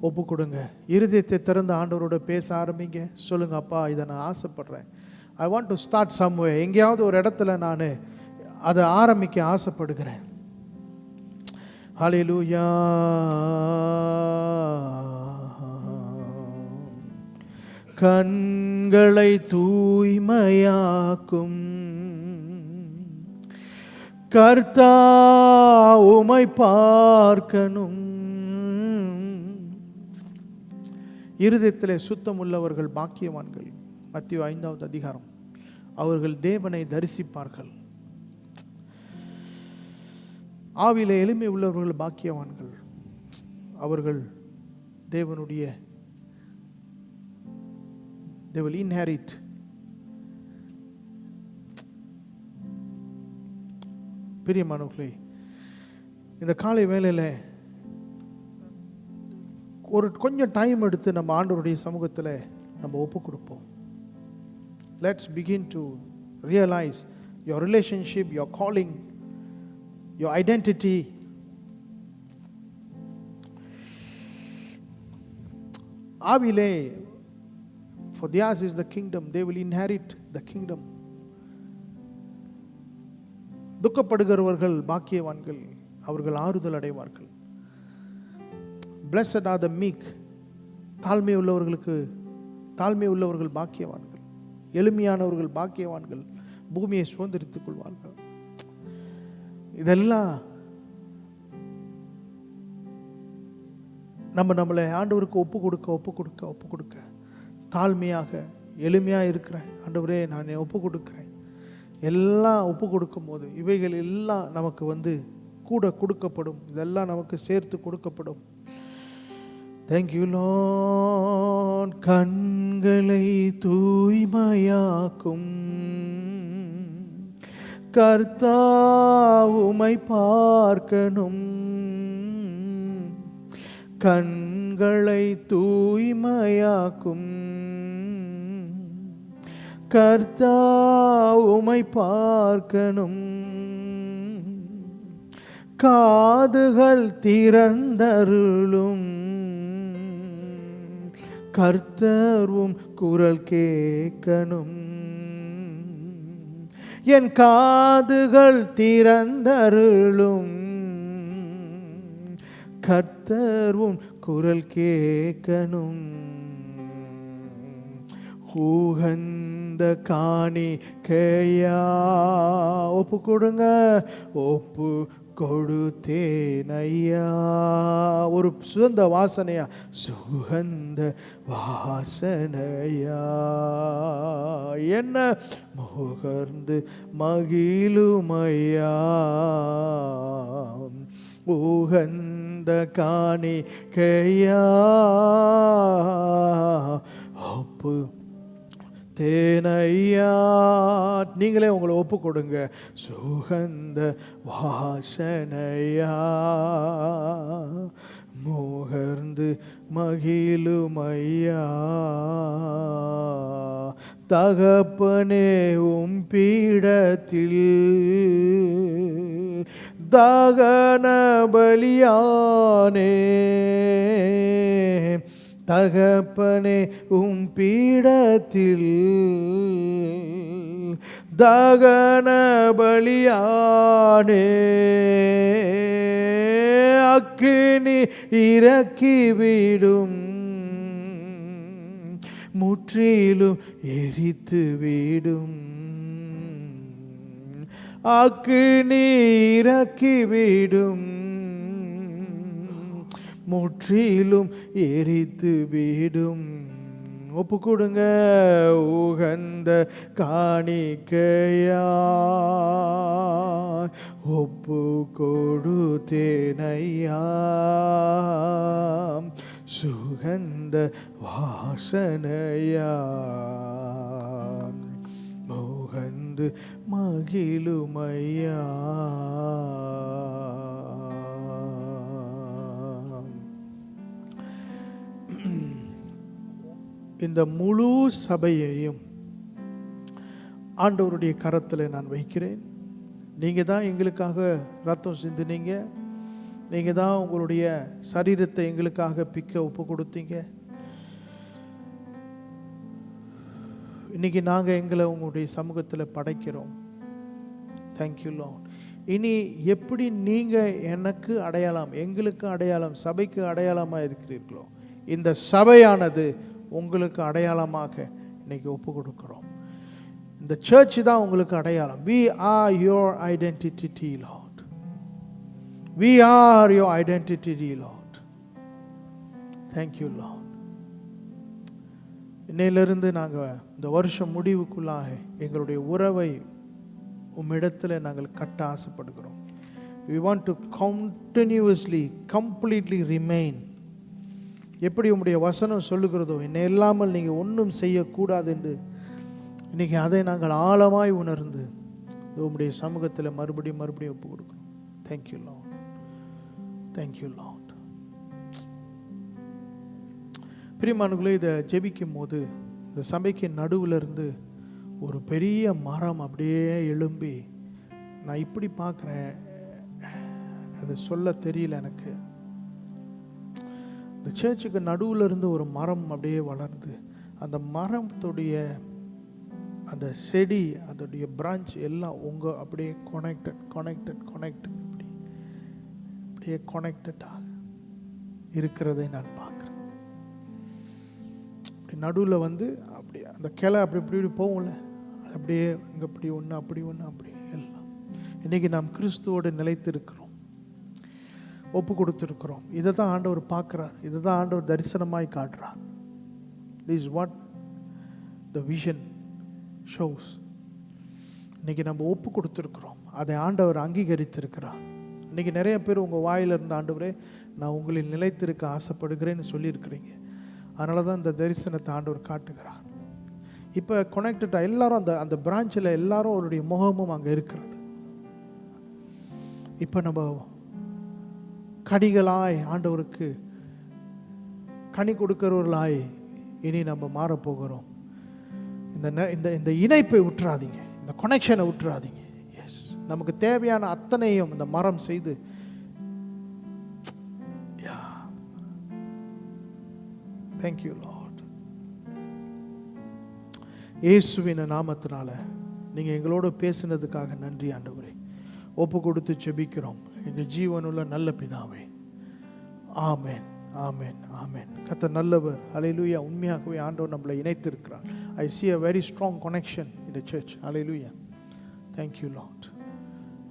ஒப்பு கொடுங்க. இருதயத்தை திறந்து ஆண்டவரோட பேச ஆரம்பிங்க. சொல்லுங்க, அப்பா இதை நான் ஆசைப்படுறேன். ஐ வாண்ட் டு ஸ்டார்ட் சம்வே. எங்கேயாவது ஒரு இடத்துல நான் அதை ஆரம்பிக்க ஆசைப்படுகிறேன். ஹல்லேலூயா. கண்களை தூய்மையாக்கும் கர்த்தா உம்மை பார்க்கணும். இருதயத்திலே சுத்தம் உள்ளவர்கள் பாக்கியவான்கள். மத்தேயு 5வது அதிகாரம். அவர்கள் தேவனை தரிசிப்பார்கள். ஆவிலே எளிமை உள்ளவர்கள் பாக்கியவான்கள். அவர்கள் தேவனுடைய they will inherit. பிரியமானவர்களே, இந்த காலை வேளையில் ஒரு கொஞ்சம் டைம் எடுத்து நம்ம ஆண்டவருடைய சமூகத்தில் நம்ம ஒப்பு கொடுப்போம். Let's begin to realize your relationship, your calling, your identity. ஆவிலே, for theirs is the kingdom, they will inherit the kingdom. துக்கப்படுகிறவர்கள் பாக்கியவான்கள், அவர்கள் ஆறுதல் அடைவார்கள். Blessed are the meek. தாழ்மை உள்ளவர்கள் பாக்கியவான்கள். எளிமையானவர்கள் பாக்கியவான்கள், பூமியை சுதந்திரித்துக் கொள்வார்கள். இதெல்லாம் நம்மளை ஆண்டவருக்கு ஒப்பு கொடுக்க தாழ்மையாக எளிமையாக இருக்கிறேன். ஆண்டவரே, நான் ஒப்பு கொடுக்கிறேன். எல்லாம் ஒப்பு கொடுக்கும் போது இவைகள் எல்லாம் நமக்கு கூட கொடுக்கப்படும். இதெல்லாம் நமக்கு சேர்த்து கொடுக்கப்படும். Thank you Lord. கண்களை தூய்மையாக்கும் கர்த்தா உம்மை பார்க்கணும். கண்களை தூய்மையாக்கும் கர்த்தா உம்மை பார்க்கணும். காதுகள் திறந்தருளும் கர்த்தரும் குரல் கேட்கணும். என் காதுகள் திறந்தருளும் கர்த்தரும் குரல் கேட்கணும். ஊகன் சுகந்த காணிக்கையா ஒப்பு கொடுங்க, ஒப்பு கொடுத்தேனையா. ஒரு சுகந்த வாசனையா, சுகந்த வாசனையா என்ன முகர்ந்து மகிழுமையா. உகந்த காணிக்கையா ஒப்பு தேனையா. நீங்களே உங்களை ஒப்பு கொடுங்க, சுகந்த வாசனையா முகர்ந்து மகிழுமையா. தகப்பனே உம் பீடத்தில் தகன பலியானே. தகப்பனே உம் பீடத்தில் தகன பலியானே. அக்கினி இறக்கிவிடும், முற்றிலும் எரித்து விடும். அக்கினி இறக்கிவிடும், முற்றிலும் எரித்து விடும். ஒப்பு கொடுங்க, உகந்த காணிக்கையா ஒப்பு கொடுத்தேனையா. சுகந்த வாசனையா முகந்து மகிழுமையா. இந்த முழு சபையையும் ஆண்டவருடைய கரத்தில் நான் வைக்கிறேன். நீங்கள் தான் எங்களுக்காக ரத்தம் சிந்தினீங்க, நீங்கள் தான் உங்களுடைய சரீரத்தை எங்களுக்காக பிக்க ஒப்பு கொடுத்தீங்க. இன்னைக்கு நாங்கள் எங்களை உங்களுடைய சமூகத்தில் படைக்கிறோம். Thank you Lord. இனி எப்படி நீங்கள் எனக்கு அடையாளம், எங்களுக்கு அடையாளம், சபைக்கு அடையாளமாக இருக்கிறீர்களோ, இந்த சபையானது உங்களுக்கு அடையாளமாக இன்னைக்கு ஒப்பு கொடுக்கிறோம். இந்த சர்ச் தான் உங்களுக்கு அடையாளம். We are your identity, Lord. We are your identity, Lord. Thank you, Lord. இன்னையிலிருந்து நாங்கள் இந்த வருஷம் முடிவுக்குள்ளாக எங்களுடைய உறவை உம்மிடத்தில் நாங்கள் கட்ட ஆசைப்படுகிறோம். We want to continuously, completely remain. எப்படி உம்முடைய வசனம் சொல்லுகிறதோ, என்னை இல்லாமல் நீங்கள் ஒன்றும் செய்யக்கூடாது என்று இன்றைக்கி அதை நாங்கள் ஆழமாய் உணர்ந்து உம்முடைய சமூகத்தில் மறுபடியும் ஒப்பு கொடுக்கிறோம். Thank you Lord. Thank you Lord. பிரியமானவர்களே, இதை ஜெபிக்கும் போது இந்த சபைக்கு நடுவில் இருந்து ஒரு பெரிய மரம் அப்படியே எழும்பி, நான் இப்படி பார்க்குறேன், அது சொல்ல தெரியல எனக்கு. இந்த சர்ச்சுக்கு நடுவில் இருந்து ஒரு மரம் அப்படியே வளர்ந்து, அந்த மரத்துடைய அந்த செடி, அதோடைய பிரான்ச் எல்லாம் உங்கள் அப்படியே கனெக்டட் அப்படியே கனெக்டடாக இருக்கிறதை நான் பார்க்குறேன். அப்படி நடுவில் வந்து அப்படியே அந்த கிளை அப்படி போகும்ல, அது அப்படியே இங்கே அப்படி ஒன்று அப்படி எல்லாம் இன்றைக்கி நாம் கிறிஸ்துவோடு நிலைத்து இருக்கிறோம், ஒப்பு கொடுத்துருக்கிறோம். இதை தான் ஆண்டவர் பார்க்குறார், இதை தான் ஆண்டவர் தரிசனமாய் காட்டுறார். This what the vision shows. இன்னைக்கு நம்ம ஒப்பு கொடுத்துருக்குறோம், அதை ஆண்டவர் அங்கீகரித்திருக்கிறார். இன்னைக்கு நிறைய பேர் உங்கள் வாயிலிருந்து, ஆண்டவரே நான் உங்களில் நிலைத்திருக்க ஆசைப்படுகிறேன்னு சொல்லியிருக்கிறீங்க. அதனால தான் இந்த தரிசனத்தை ஆண்டவர் காட்டுகிறார். இப்போ கனெக்டடாக எல்லாரும் அந்த பிரான்ச்சில் எல்லாரும் அவருடைய முகமும் அங்கே இருக்கிறது. இப்போ நம்ம கனிகளாய் ஆண்டவருக்கு கனி கொடுக்கிறவர்களாய் இனி நம்ம மாறப்போகிறோம். இந்த இணைப்பை விட்டுறாதீங்க, இந்த கனெக்ஷனை விட்டுறாதீங்க. எஸ், நமக்கு தேவையான அத்தனையும் இந்த மரம் செய்து, தேங்க்யூ லார்ட். இயேசுவின் நாமத்தினால நீங்கள் எங்களோடு பேசினதுக்காக நன்றி ஆண்டவரே. ஒப்பு கொடுத்து செபிக்கிறோம் எங்கள் ஜீவனுள்ள நல்ல பிதாவே. ஆமென், ஆமென், ஆமென். கர்த்தர் நல்லவர். ஹல்லேலூயா. உண்மையாகவே ஆண்டவர் நம்மளை இணைத்திருக்கிறார். I see a very strong connection in the church. Hallelujah. Thank you, Lord.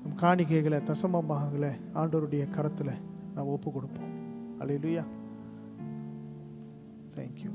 நம் காணிக்கைகளை தசம பாகங்களை ஆண்டவருடைய கரத்தில் நாம் ஒப்பு கொடுப்போம். Hallelujah. Thank you.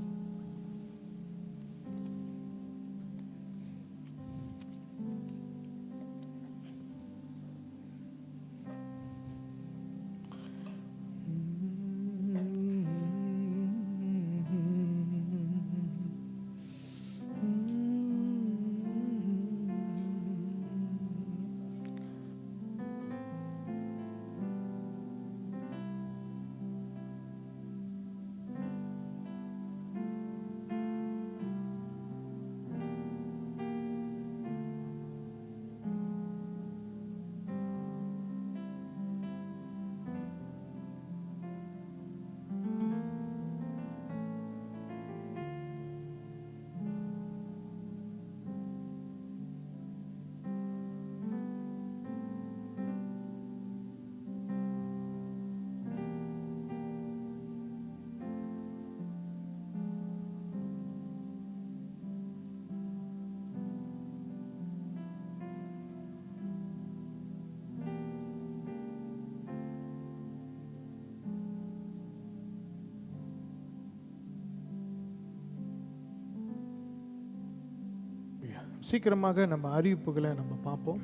சீக்கிரமாக நம்ம அறிவிப்புகளை நம்ம பார்ப்போம்.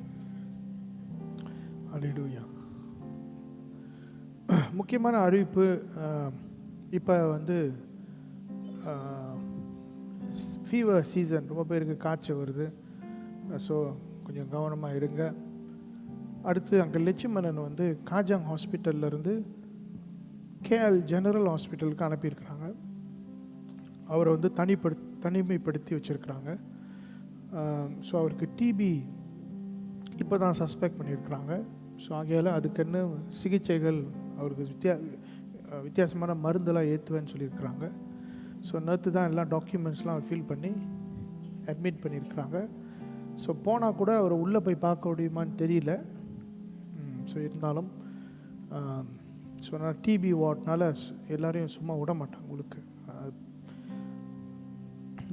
அல்லேலூயா. முக்கியமான அறிவிப்பு, இப்போ வந்து ஃபீவர் சீசன், ரொம்ப பேருக்கு காய்ச்சல் வருது. ஸோ கொஞ்சம் கவனமாக இருங்க. அடுத்து அங்கே லட்சுமணன் வந்து காஜாங் ஹாஸ்பிட்டல்லேருந்து கேஎல் ஜெனரல் ஹாஸ்பிட்டலுக்கு அனுப்பியிருக்கிறாங்க. அவரை வந்து தனிமைப்படுத்தி வச்சுருக்கிறாங்க. ஸோ அவருக்கு டிபி இப்போ தான் சஸ்பெக்ட் பண்ணியிருக்கிறாங்க. ஸோ ஆகையால் அதுக்குன்னு சிகிச்சைகள், அவருக்கு வித்தியாசமான மருந்தெல்லாம் ஏற்றுவேன்னு சொல்லியிருக்கிறாங்க. ஸோ நேற்று தான் எல்லா டாக்குமெண்ட்ஸ்லாம் ஃபில் பண்ணி அட்மிட் பண்ணியிருக்கிறாங்க. ஸோ போனால் கூட அவரை உள்ளே போய் பார்க்க முடியுமான்னு தெரியல. ஸோ இருந்தாலும் ஸோ நான் டிபி வார்ட்னால எல்லோரையும் சும்மா விட மாட்டாங்க. உங்களுக்கு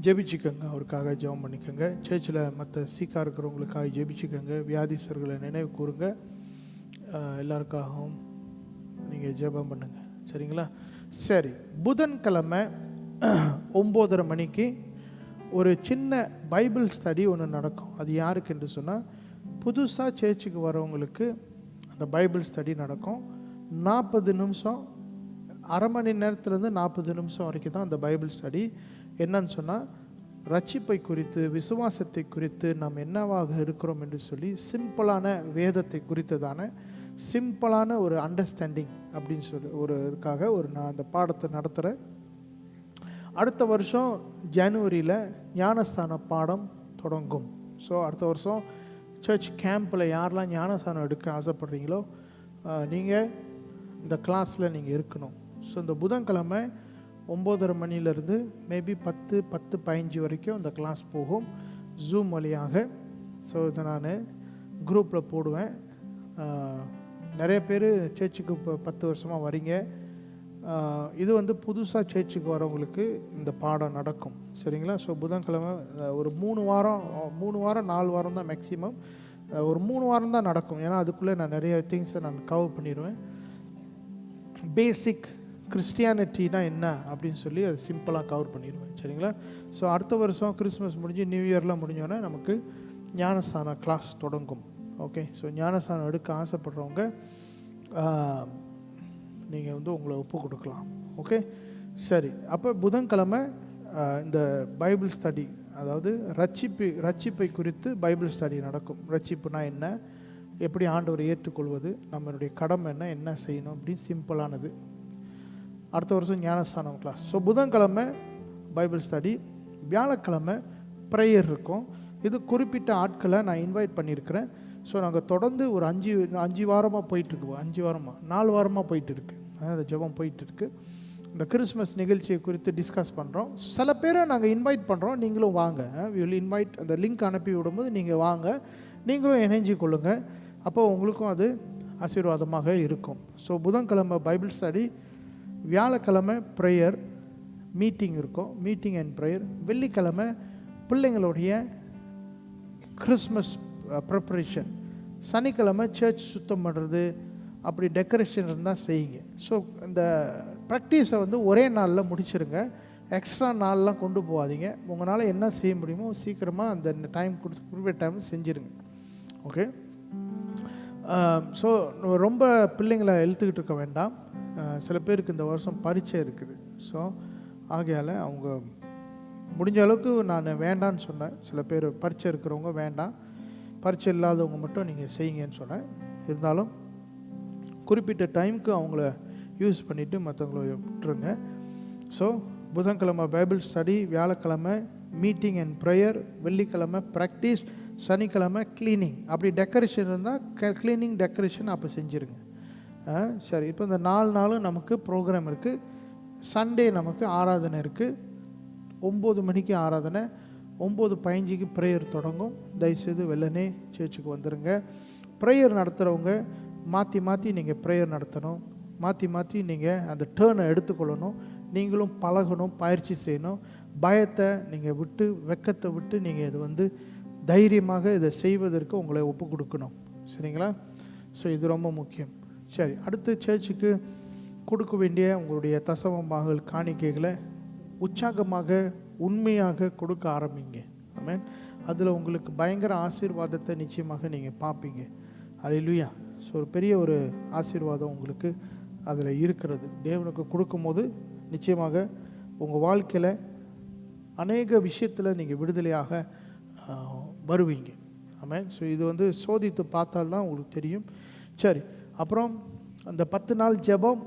ஜெபிச்சுக்கோங்க, அவருக்காக ஜெபம் பண்ணிக்கோங்க. சர்ச்சில் மற்ற சீக்காக இருக்கிறவங்களுக்காக ஜெபிச்சுக்கோங்க. வியாதிசர்களை நினைவு கூறுங்க. எல்லாருக்காகவும் நீங்கள் ஜெபம் பண்ணுங்கள். சரிங்களா? சரி, புதன்கிழமை 9:30 மணிக்கு ஒரு சின்ன பைபிள் ஸ்டடி ஒன்று நடக்கும். அது யாருக்கு என்று சொன்னால், புதுசாக சர்ச்சுக்கு வரவங்களுக்கு அந்த பைபிள் ஸ்டடி நடக்கும். 40 நிமிஷம், அரை மணி நேரத்துலேருந்து 40 நிமிஷம் வரைக்கும் தான் அந்த பைபிள் ஸ்டடி. என்னன்னு சொன்னால், ரட்சிப்பை குறித்து, விசுவாசத்தை குறித்து, நாம் என்னவாக இருக்கிறோம் என்று சொல்லி சிம்பிளான வேதத்தை குறித்ததான சிம்பிளான ஒரு அண்டர்ஸ்டாண்டிங் அப்படின்னு சொல்லி ஒரு இதுக்காக நான் அந்த பாடத்தை நடத்துகிறேன். அடுத்த வருஷம் ஜனவரியில் ஞானஸ்தான பாடம் தொடங்கும். ஸோ அடுத்த வருஷம் சர்ச் கேம்பில் யாரெல்லாம் ஞானஸ்தானம் எடுக்க ஆசைப்படுறீங்களோ நீங்கள் இந்த கிளாஸில் நீங்கள் இருக்கணும். ஸோ இந்த புதன்கிழமை 9:30 மணிலேருந்து மேபி 10-15 வரைக்கும் இந்த கிளாஸ் போகும் ஜூம் வழியாக. ஸோ இதை நான் குரூப்பில் போடுவேன். நிறைய பேர் சர்ச்சுக்கு இப்போ 10 வருஷமாக வரீங்க. இது வந்து புதுசாக சர்ச்சுக்கு வரவங்களுக்கு இந்த பாடம் நடக்கும். சரிங்களா? ஸோ புதன்கிழமை ஒரு 3 வாரம் 4 வாரம் தான் மேக்ஸிமம். ஒரு 3 வாரம் தான் நடக்கும். ஏன்னா அதுக்குள்ளே நான் நிறைய திங்ஸை நான் கவர் பண்ணிடுவேன். பேசிக் கிறிஸ்டியானிட்டினா என்ன அப்படின்னு சொல்லி அது சிம்பிளாக கவர் பண்ணிடுவேன். சரிங்களா? ஸோ அடுத்த வருஷம் கிறிஸ்மஸ் முடிஞ்சு நியூ இயர்லாம் முடிஞ்சோடனே நமக்கு ஞானஸ்தான கிளாஸ் தொடங்கும். ஓகே. ஸோ ஞானஸ்தானம் எடுக்க ஆசைப்படுறவங்க நீங்கள் வந்து உங்களை ஒப்பு கொடுக்கலாம். ஓகே, சரி. அப்போ புதன்கிழமை இந்த பைபிள் ஸ்டடி, அதாவது ரட்சிப்பை குறித்து பைபிள் ஸ்டடி நடக்கும். ரட்சிப்புனா என்ன, எப்படி ஆண்டவரை ஏற்றுக்கொள்வது, நம்மளுடைய கடமை என்ன செய்யணும், அப்படின்னு சிம்பிளானது. அடுத்த வருஷம் ஞானஸ்தானம் கிளாஸ். ஸோ புதன்கிழமை பைபிள் ஸ்டடி, வியாழக்கிழமை ப்ரேயர் இருக்கும். இது குறிப்பிட்ட ஆட்களை நான் இன்வைட் பண்ணியிருக்கிறேன். ஸோ நாங்கள் தொடர்ந்து ஒரு 5 வாரமாக போயிட்டுருக்கு. 4 வாரமாக போயிட்டுருக்கு. அந்த ஜெபம் போயிட்டுருக்கு. இந்த கிறிஸ்மஸ் நிகழ்ச்சியை குறித்து டிஸ்கஸ் பண்ணுறோம். சில பேரை நாங்கள் இன்வைட் பண்ணுறோம், நீங்களும் வாங்க. வில் இன்வைட், அந்த லிங்க் அனுப்பி விடும்போது நீங்கள் வாங்க, நீங்களும் இணைஞ்சு கொள்ளுங்கள். அப்போ உங்களுக்கும் அது ஆசீர்வாதமாக இருக்கும். ஸோ புதன்கிழமை பைபிள் ஸ்டடி, வியாழக்கிழமை ப்ரேயர் மீட்டிங் இருக்கும், மீட்டிங் அண்ட் ப்ரேயர். வெள்ளிக்கிழமை பிள்ளைங்களுடைய கிறிஸ்மஸ் ப்ரிப்பரேஷன், சனிக்கிழமை சர்ச் சுத்தம் பண்ணுறது, அப்படி டெக்கரேஷன் இருந்தால் செய்யுங்க. ஸோ இந்த ப்ராக்டிஸை வந்து ஒரே நாளில் முடிச்சிருங்க. எக்ஸ்ட்ரா நாள்லாம் கொண்டு போகாதீங்க. உங்களால் என்ன செய்ய முடியுமோ சீக்கிரமாக அந்த டைம் குறிப்பிட்ட டைம் செஞ்சுருங்க. ஓகே. ஸோ ரொம்ப பிள்ளைங்களை இழுத்துக்கிட்டு இருக்க வேண்டாம். சில பேருக்கு இந்த வருஷம் பரீட்சை இருக்குது. ஸோ ஆகையால் அவங்க முடிஞ்ச அளவுக்கு நான் வேண்டான்னு சொன்னேன். சில பேர் பரீட்சை இருக்கிறவங்க வேண்டாம், பரீட்சை இல்லாதவங்க மட்டும் நீங்கள் செய்யுங்கன்னு சொன்னேன். இருந்தாலும் குறிப்பிட்ட டைமுக்கு அவங்கள யூஸ் பண்ணிவிட்டு மற்றவங்கள விட்டுருங்க. ஸோ புதன்கிழமை பைபிள் ஸ்டடி, வியாழக்கிழமை மீட்டிங் அண்ட் ப்ரேயர், வெள்ளிக்கிழமை ப்ராக்டிஸ், சனிக்கிழமை க்ளீனிங். அப்படி டெக்கரேஷன் இருந்தால் க்ளீனிங் டெக்கரேஷன் அப்போ செஞ்சுருங்க. சரி, இப்போ இந்த 4 நாளும் நமக்கு ப்ரோக்ராம் இருக்குது. சண்டே நமக்கு ஆராதனை இருக்குது. 9 மணிக்கு ஆராதனை, 9:15க்கு ப்ரேயர் தொடங்கும். தயவுசெய்து வெள்ளனே சர்ச்சுக்கு வந்துடுங்க. ப்ரேயர் நடத்துகிறவங்க மாற்றி மாற்றி நீங்கள் ப்ரேயர் நடத்தணும். மாற்றி மாற்றி நீங்கள் அந்த டேர்னை எடுத்துக்கொள்ளணும். நீங்களும் பழகணும், பயிற்சி செய்யணும். பயத்தை நீங்கள் விட்டு, வெக்கத்தை விட்டு நீங்கள் இது வந்து தைரியமாக இதை செய்வதற்கு உங்களை ஒப்பு கொடுக்கணும். சரிங்களா? ஸோ இது ரொம்ப முக்கியம். சரி, அடுத்து சர்ச்சுக்கு கொடுக்க வேண்டிய உங்களுடைய தசமபாகங்கள், காணிக்கைகளை உற்சாகமாக உண்மையாக கொடுக்க ஆரம்பிங்க. ஆமென். அதில் உங்களுக்கு பயங்கர ஆசீர்வாதத்தை நிச்சயமாக நீங்கள் பார்ப்பீங்க. அல்லேலூயா. ஸோ ஒரு பெரிய ஒரு ஆசீர்வாதம் உங்களுக்கு அதில் இருக்கிறது. தேவனுக்கு கொடுக்கும்போது நிச்சயமாக உங்கள் வாழ்க்கையில் அநேக விஷயத்தில் நீங்கள் விடுதலையாக வருவீங்க. ஆமென். ஸோ இது வந்து சோதித்து பார்த்தால்தான் உங்களுக்கு தெரியும். சரி, அப்புறம் அந்த 10 நாள் ஜெபம்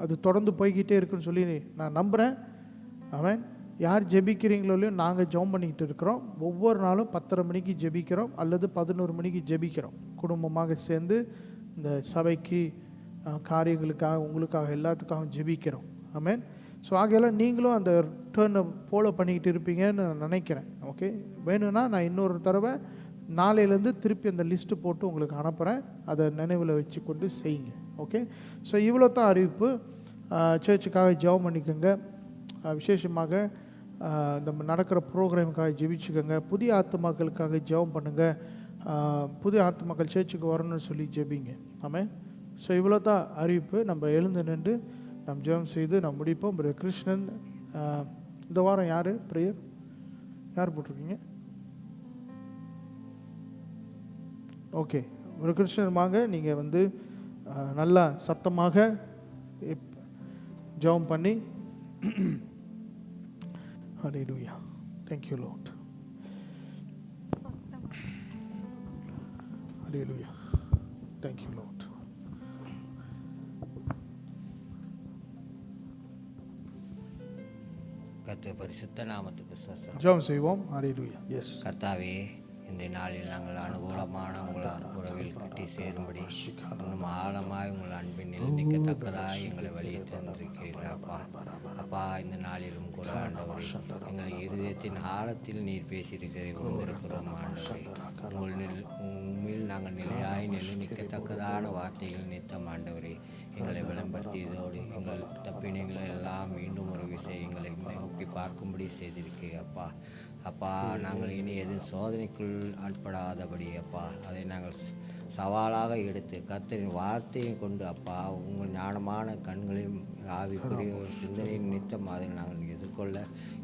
அது தொடர்ந்து போய்கிட்டே இருக்குன்னு சொல்லி நான் நம்புகிறேன். ஆமென். யார் ஜெபிக்கிறீங்களோ இல்லையோ, நாங்கள் ஜெபம் பண்ணிக்கிட்டு இருக்கிறோம். ஒவ்வொரு நாளும் 10:30 மணிக்கு ஜெபிக்கிறோம் அல்லது 11 மணிக்கு ஜெபிக்கிறோம். குடும்பமாக சேர்ந்து இந்த சபைக்கு காரியங்களுக்காக, உங்களுக்காக, எல்லாத்துக்காகவும் ஜெபிக்கிறோம். ஆமென். ஸோ ஆகையால் நீங்களும் அந்த டேர்னை ஃபாலோ பண்ணிக்கிட்டு இருப்பீங்கன்னு நான் நினைக்கிறேன். ஓகே. வேணும்னா நான் இன்னொரு தடவை நாளையிலேருந்து திருப்பி அந்த லிஸ்ட்டு போட்டு உங்களுக்கு அனுப்புகிறேன். அதை நினைவில் வச்சு கொண்டு செய்யுங்க. ஓகே. ஸோ இவ்வளோ தான் அறிவிப்பு. சர்ச்சுக்காக ஜெபம் பண்ணிக்கோங்க. விசேஷமாக நம்ம நடக்கிற ப்ரோக்ராமுக்காக ஜெபிச்சுக்கோங்க. புதிய ஆத்துமாக்களுக்காக ஜெபம் பண்ணுங்கள். புதிய ஆத்துமாக்கள் சர்ச்சுக்கு வரணும்னு சொல்லி ஜெபிங்க. ஆமென். ஸோ இவ்வளோ தான் அறிவிப்பு. நம்ம எழுந்து நின்று நம்ம ஜெபம் செய்து நம்ம முடிப்போம். பிரதர் கிருஷ்ணன், இந்த வாரம் யார் ப்ரேயர் யார் போட்டிருக்கீங்க? ஓகே, பிரதர் கிருஷ்ணன் வாங்க. நீங்கள் வந்து நல்லா சத்தமாக ஜெபம் பண்ணி ஹல்லேலூயா. Thank you Lord. Hallelujah. Thank you Lord. கர்த்தர் பரிசுத்த நாமத்துக்கு ஸ்தோத்திரம். ஜெபம் செய்வோம். ஹல்லேலூயா. எஸ் கர்த்தாவே, இந்த நாளில் நாங்கள் அனுகூலமான உங்கள் உறவில் கிட்டி சேரும்படி இன்னும் ஆழமாய் உங்கள் அன்பின் நிலைக்கத்தக்கதாய் எங்களை வழியை தந்திருக்கிறீர்கள் அப்பா. அப்பா, இந்த நாளிலும் கூட ஆண்டவரே, எங்கள் இருதயத்தின் ஆழத்தில் நீர் பேசியிருக்கிறீர்கள் வந்திருக்கிறோம் ஆண்டவரே. உண்மையில் நாங்கள் நிலையாய் நிலைநிற்கத்தக்கதான வார்த்தைகள் நித்தம் ஆண்டவரே எங்களை விளம்படுத்தியதோடு எங்கள் தப்பினைகளை எல்லாம் மீண்டும் ஒரு விஷயம் எங்களை நோக்கி பார்க்கும்படி செய்திருக்கிறீர்கள் அப்பா. அப்பா, நாங்கள் இனி எதுவும் சோதனைக்குள் ஆட்படாதபடி அப்பா, அதை நாங்கள் சவாலாக எடுத்து கர்த்தரின் வார்த்தையும் கொண்டு அப்பா, உங்கள் ஞானமான கண்களையும் ஆவிக்குரிய சிந்தனையின் நிமித்தம் அதை நாங்கள் எதிர்கொள்ள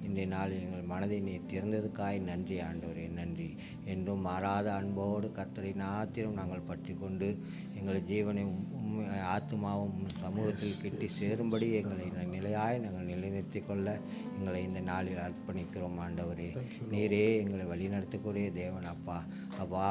இன்றைய நாள் எங்கள் மனதை நீர் திறந்ததுக்காய் நன்றி ஆண்டவரே, நன்றி. என்றும் மாறாத அன்போடு கர்த்தரின் ஆத்திரம் நாங்கள் பற்றி கொண்டு எங்கள் ஜீவனை ஆத்மாவும் சமூகத்தில் கிட்டி சேரும்படி எங்களை நிலையாய் நாங்கள் நிலைநிறுத்தி கொள்ள எங்களை இந்த நாளில் அர்ப்பணிக்கிறோம் ஆண்டவரே. நீரே எங்களை வழிநடத்தக்கூடிய தேவன் அப்பா. அப்பா,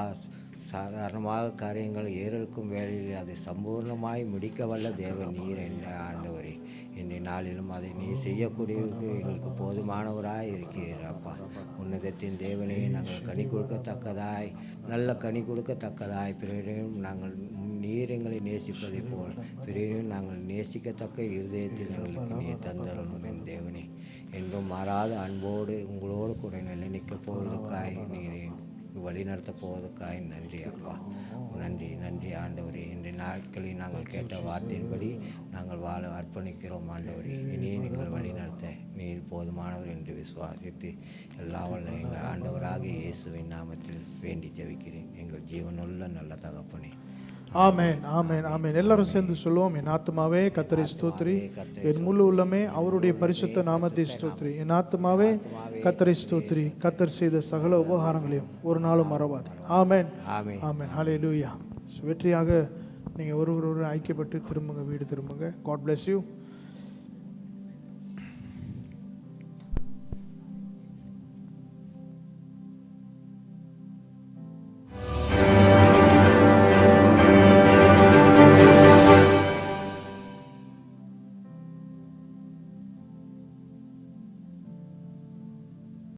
சாதாரணமாக காரியங்கள் ஏறெடுக்கும் வேளையில் அதை சம்பூர்ணமாய் முடிக்க வல்ல தேவன் நீர் என்ற ஆண்டவரே. இன்றைய நாளிலும் அதை நீ செய்யக்கூடியவருக்கு எங்களுக்கு போதுமானவராய் இருக்கிறீர் அப்பா. உன்னதத்தின் தேவனே, நாங்கள் கனி கொடுக்கத்தக்கதாய், நல்ல கனி கொடுக்கத்தக்கதாய், பிறரையும் நாங்கள் நீர் எங்களை நேசிப்பதை போல் பிறரையும் நாங்கள் நேசிக்கத்தக்க இருதயத்தில் எங்களுக்கு நீர் தந்தரணும் என் தேவனே. என்றும் மாறாத அன்போடு உங்களோடு கூட நிலைநிற்கப் போவதற்காய் நீர் வழி நடத்த போவதற்காக நன்றி அப்பா. நன்றி நன்றி ஆண்டவரே. இன்றைய நாட்களில் நாங்கள் கேட்ட வார்த்தையின்படி நாங்கள் வாழ அர்ப்பணிக்கிறோம் ஆண்டவரே. இனியே நீங்கள் வழி நடத்த நீர் போதுமானவர் என்று விசுவாசித்து எல்லா வல்ல எங்கள் ஆண்டவராக இயேசுவின் நாமத்தில் வேண்டி ஜெபிக்கிறேன் எங்கள் ஜீவனுள்ள நல்ல தகப்பனே. ஆமென் ஆமென் ஆமென். எல்லாரும் சேர்ந்து சொல்லுவோம். என் ஆத்துமாவே கர்த்தரை ஸ்தோத்திரி, என் முழு உள்ளமே அவருடைய பரிசுத்த நாமத்தை ஸ்தோத்திரி. என் ஆத்துமாவே கர்த்தரை ஸ்தோத்திரி, கர்த்தர் செய்த சகல உபகாரங்களையும் ஒரு நாளும் மறவாது. ஆமென் ஆமென் ஆமென். ஹல்லேலூயா. வெற்றியாக நீங்கள் ஒருவர் ஐக்கியப்பட்டு திரும்புங்க, வீடு திரும்புங்க. God bless you.